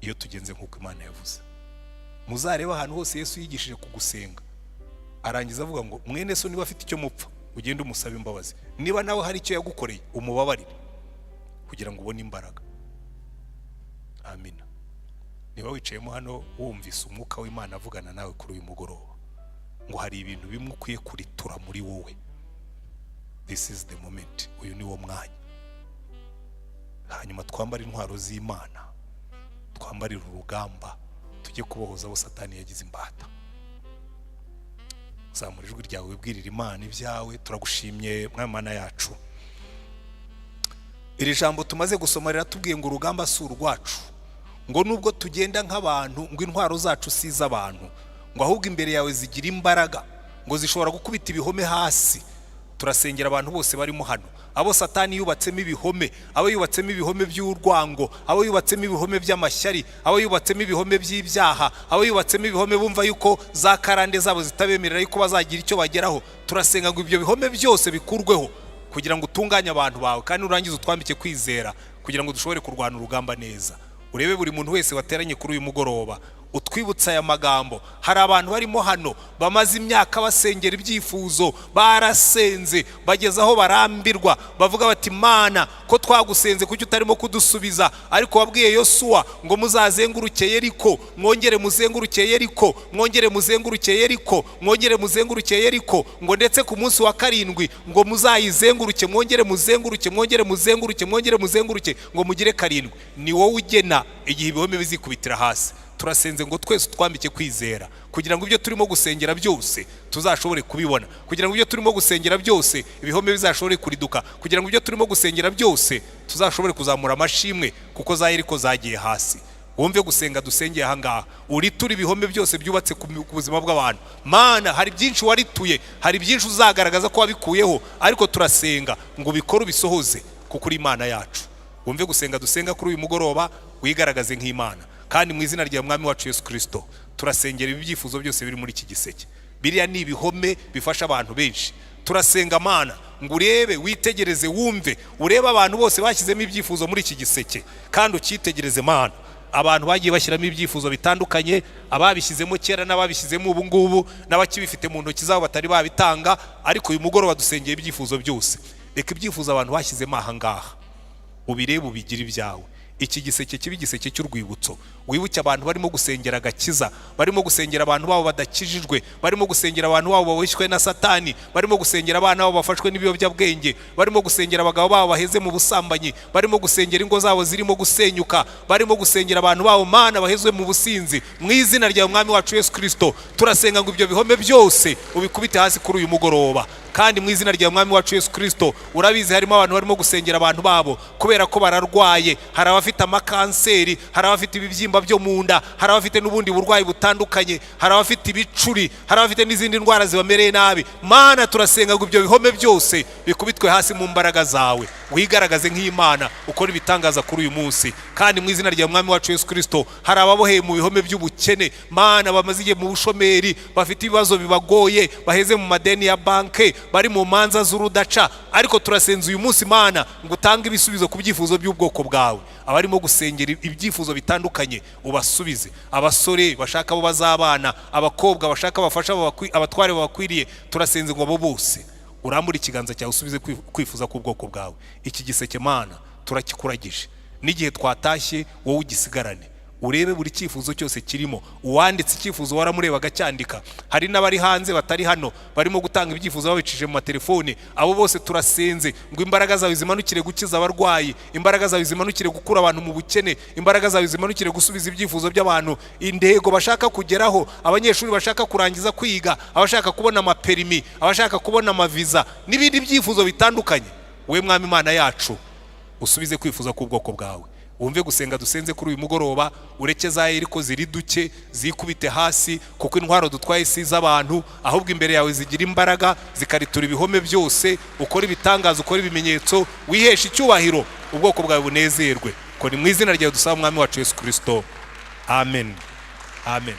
iyo tugenze nk'uko Imana yavuze. Muzareba ahantu hose Yesu yigishije kugusenga, arangiza avuga ngo mwene so niba afite icyo mupfa ugende umusabe imbabazi, niba nawe hari icyo yagukoreye umubabarire kugira ngo ubone imbaraga. Amina. Niba wicayemo hano wumvise umwuka w'Imana avugana nawe kuri uyu mugoroba ngo hari ibintu bimwe ukwiye kuritura muri wowe, this is the moment. Uyu ni wo mwanya. Hanyuma twambare intwaro z'Imana, twambarire urugamba, tujye kubohoza abo Satani yagize imbata. Zamura ijwi ryawe wibwirira Imana ibyawe. Turagushimye Mwami Mana yacu. Iri jambo tumaze gusoma riratubwiye ngo urugamba si urwacu, ngo nubwo tugenda nk'abantu, ngo intwaro zacu si iz'abantu, ngo ahubwo imbere yawe zigira imbaraga, ngo zishobora gukubita ibihome hasi. Turasengera abantu bose barimo hano, abo Satani yubatsemo ibihome, abo yubatsemo ibihome by'urwango, abo yubatsemo ibihome by'amashyari, abo yubatsemo ibihome by'ibyaha, abo yubatsemo ibihome bumva yuko za karande zabo zitabemerera yuko bazagira icyo bageraho. Turasenga ngo ibyo bihome byose bikurweho kugira ngo utunganye abantu bawe, kandi urangize utwambike kwizera kugira ngo dushobore kurwana urugamba neza. Urebe buri muntu wese wateranye kuri uyu mugoroba, utwibutsa aya magambo. Hari abantu barimo hano bamaze imyaka basengera ibyifuzo, barasenze bageze aho barambirwa, bavuga bati Mana ko twagusenze kuki utarimo kudusubiza? Ariko wabwiye Yosuwa ngo muzazenguruke Yeriko, mwongere muzenguruke Yeriko, mwongere muzenguruke Yeriko, mwongere muzenguruke Yeriko, ngo ndetse ku munsi wa karindwi ngo muzayizenguruke, mwongere muzenguruke, mwongere muzenguruke, mwongere muzenguruke, ngo mugire karindwi. Ni wowe ugena igihe ibihome bizikubitira hasi. Turasenze ngo twese twambike kwizera kugira ngo ibyo turimo gusengera byose tuzashobore kubibona, kugira ngo ibyo turimo gusengera byose ibihome bizashobore kuriduka, kugira ngo ibyo turimo gusengera byose tuzashobore kuzamura amashimwe kuko za Yeriko zagiye hasi. Wumve gusenga dusengeye aha ngaha, uritura ibihome byose byubatse ku buzima bw'abantu. Mana, hari byinshi warituye, hari byinshi uzagaragaza ko wabikuyeho, ariko turasenga ngo ubikore ubisohoze kuko uri Imana yacu. Wumve gusenga dusenga kuri uyu mugoroba, wigaragaze nk'Imana, kandi mu izina rya Mwami wacu Yesu Kristo turasengera ibyifuzo byose biri muri iki giseke. Biriya ni ibihome bifasha abantu benshi. Turasenga Mana ngo urebe, witegereze, wumve, urebe abantu bose bashyizemo ibyifuzo muri iki giseke, kandi ukitegereze Mana. Abantu bagiye bashyiramo ibyifuzo bitandukanye, ababishyizemo kera n'ababishyizemo ubu ngubu, n'abakibifite mu ntoki zabo batari babitanga, ariko uyu mugoroba dusengeye ibyifuzo byose. Reka ibyifuzo abantu bashyizemo aha ngaha ubirebe, ubigire ibyawe. Iki giseke kibi giseke cy'urwibutso, wibuke abantu barimo gusengera agakiza, barimo gusengera abantu babo badakijijwe, barimo gusengera abantu babo babishywe na Satani, barimo gusengera abana babo bafashwe n'ibiyobyabwenge, barimo gusengera abagabo babo baheze mu busambanyi, barimo gusengera ingo zabo zirimo gusenyuka, barimo gusengera abantu babo Mana bahezwe mu businzi. Mu izina rya Mwami wacu Yesu Kristo turasenga ngo ibyo bihome byose ubikubite hasi kuri uyu mugoroba, kandi mu izina rya Mwami wacu Yesu Kristo urabizi harimo abantu barimo gusengera abantu babo kubera ko bararwaye. Hari abafite amakanseri, hari abafite ibibyimba byo mu nda, hari abafite n'ubundi burwayi butandukanye, hari abafite ibicuri, hari abafite n'izindi ndwara zibamereye nabi. Mana, turasenga ngo ibyo bihome byose bikubitwe hasi mu mbaraga zawe, wigaragaze nk'Imana, ukora ibitangaza kuri uyu munsi. Kandi mu izina rya Mwami wacu Yesu Kristo hari ababoheye mu bihome by'ubukene Mana, bamaze igihe mu bushomeri, bafite ibibazo bibagoye, baheze mu madeni ya banke, bari mu manza z'urudaca, ariko turasenze uyu munsi Mana ngo utange ibisubizo ku byifuzo by'ubwoko bwawe. Abarimo gusengera ibyifuzo bitandukanye ubasubize. Abasore bashaka abo bazabana, abakobwa bashaka abafasha abatware babakwiriye, turasenze ngo abo bose urambure ikiganza cyawe usubize kwifuza k'ubwoko bwawe. Iki giseke Mana turakikuragije, n'igihe twatashye wowe ugisigarane. Urebe buri cyifuzo cyose kirimo, uwanditse icyifuzo waramureba agacyandika. Hari n'abari hanze batari hano barimo gutanga ibyifuzo babicishije mu matelefone. Abo bose turasenze ngo imbaraga zawe zimanukire gukiza abarwayi, imbaraga zawe zimanukire gukura abantu mu bukene, imbaraga zawe zimanukire gusubiza ibyifuzo by'abantu, intego bashaka kugeraho, abanyeshuri bashaka kurangiza kwiga, abashaka kubona amaperimi, abashaka kubona amaviza, n'ibindi byifuzo bitandukanye. We Mwami Imana yacu usubize kwifuza k'ubwoko bwawe. Wumve gusenga dusenze kuri uyu mugoroba, ureke za Yeriko ziriduke, zikubite hasi, kuko intwaro dutwaye si z'abantu, ahubwo imbere yawe zigira imbaraga, zikaritura ibihome byose. Ukora ibitangaza, ukora ibimenyetso, wihesha icyubahiro, ubwoko bwawe bunezerwe. Ko ni mu izina ryawe dusaba Mwami wacu Yesu Kristo, amen, amen.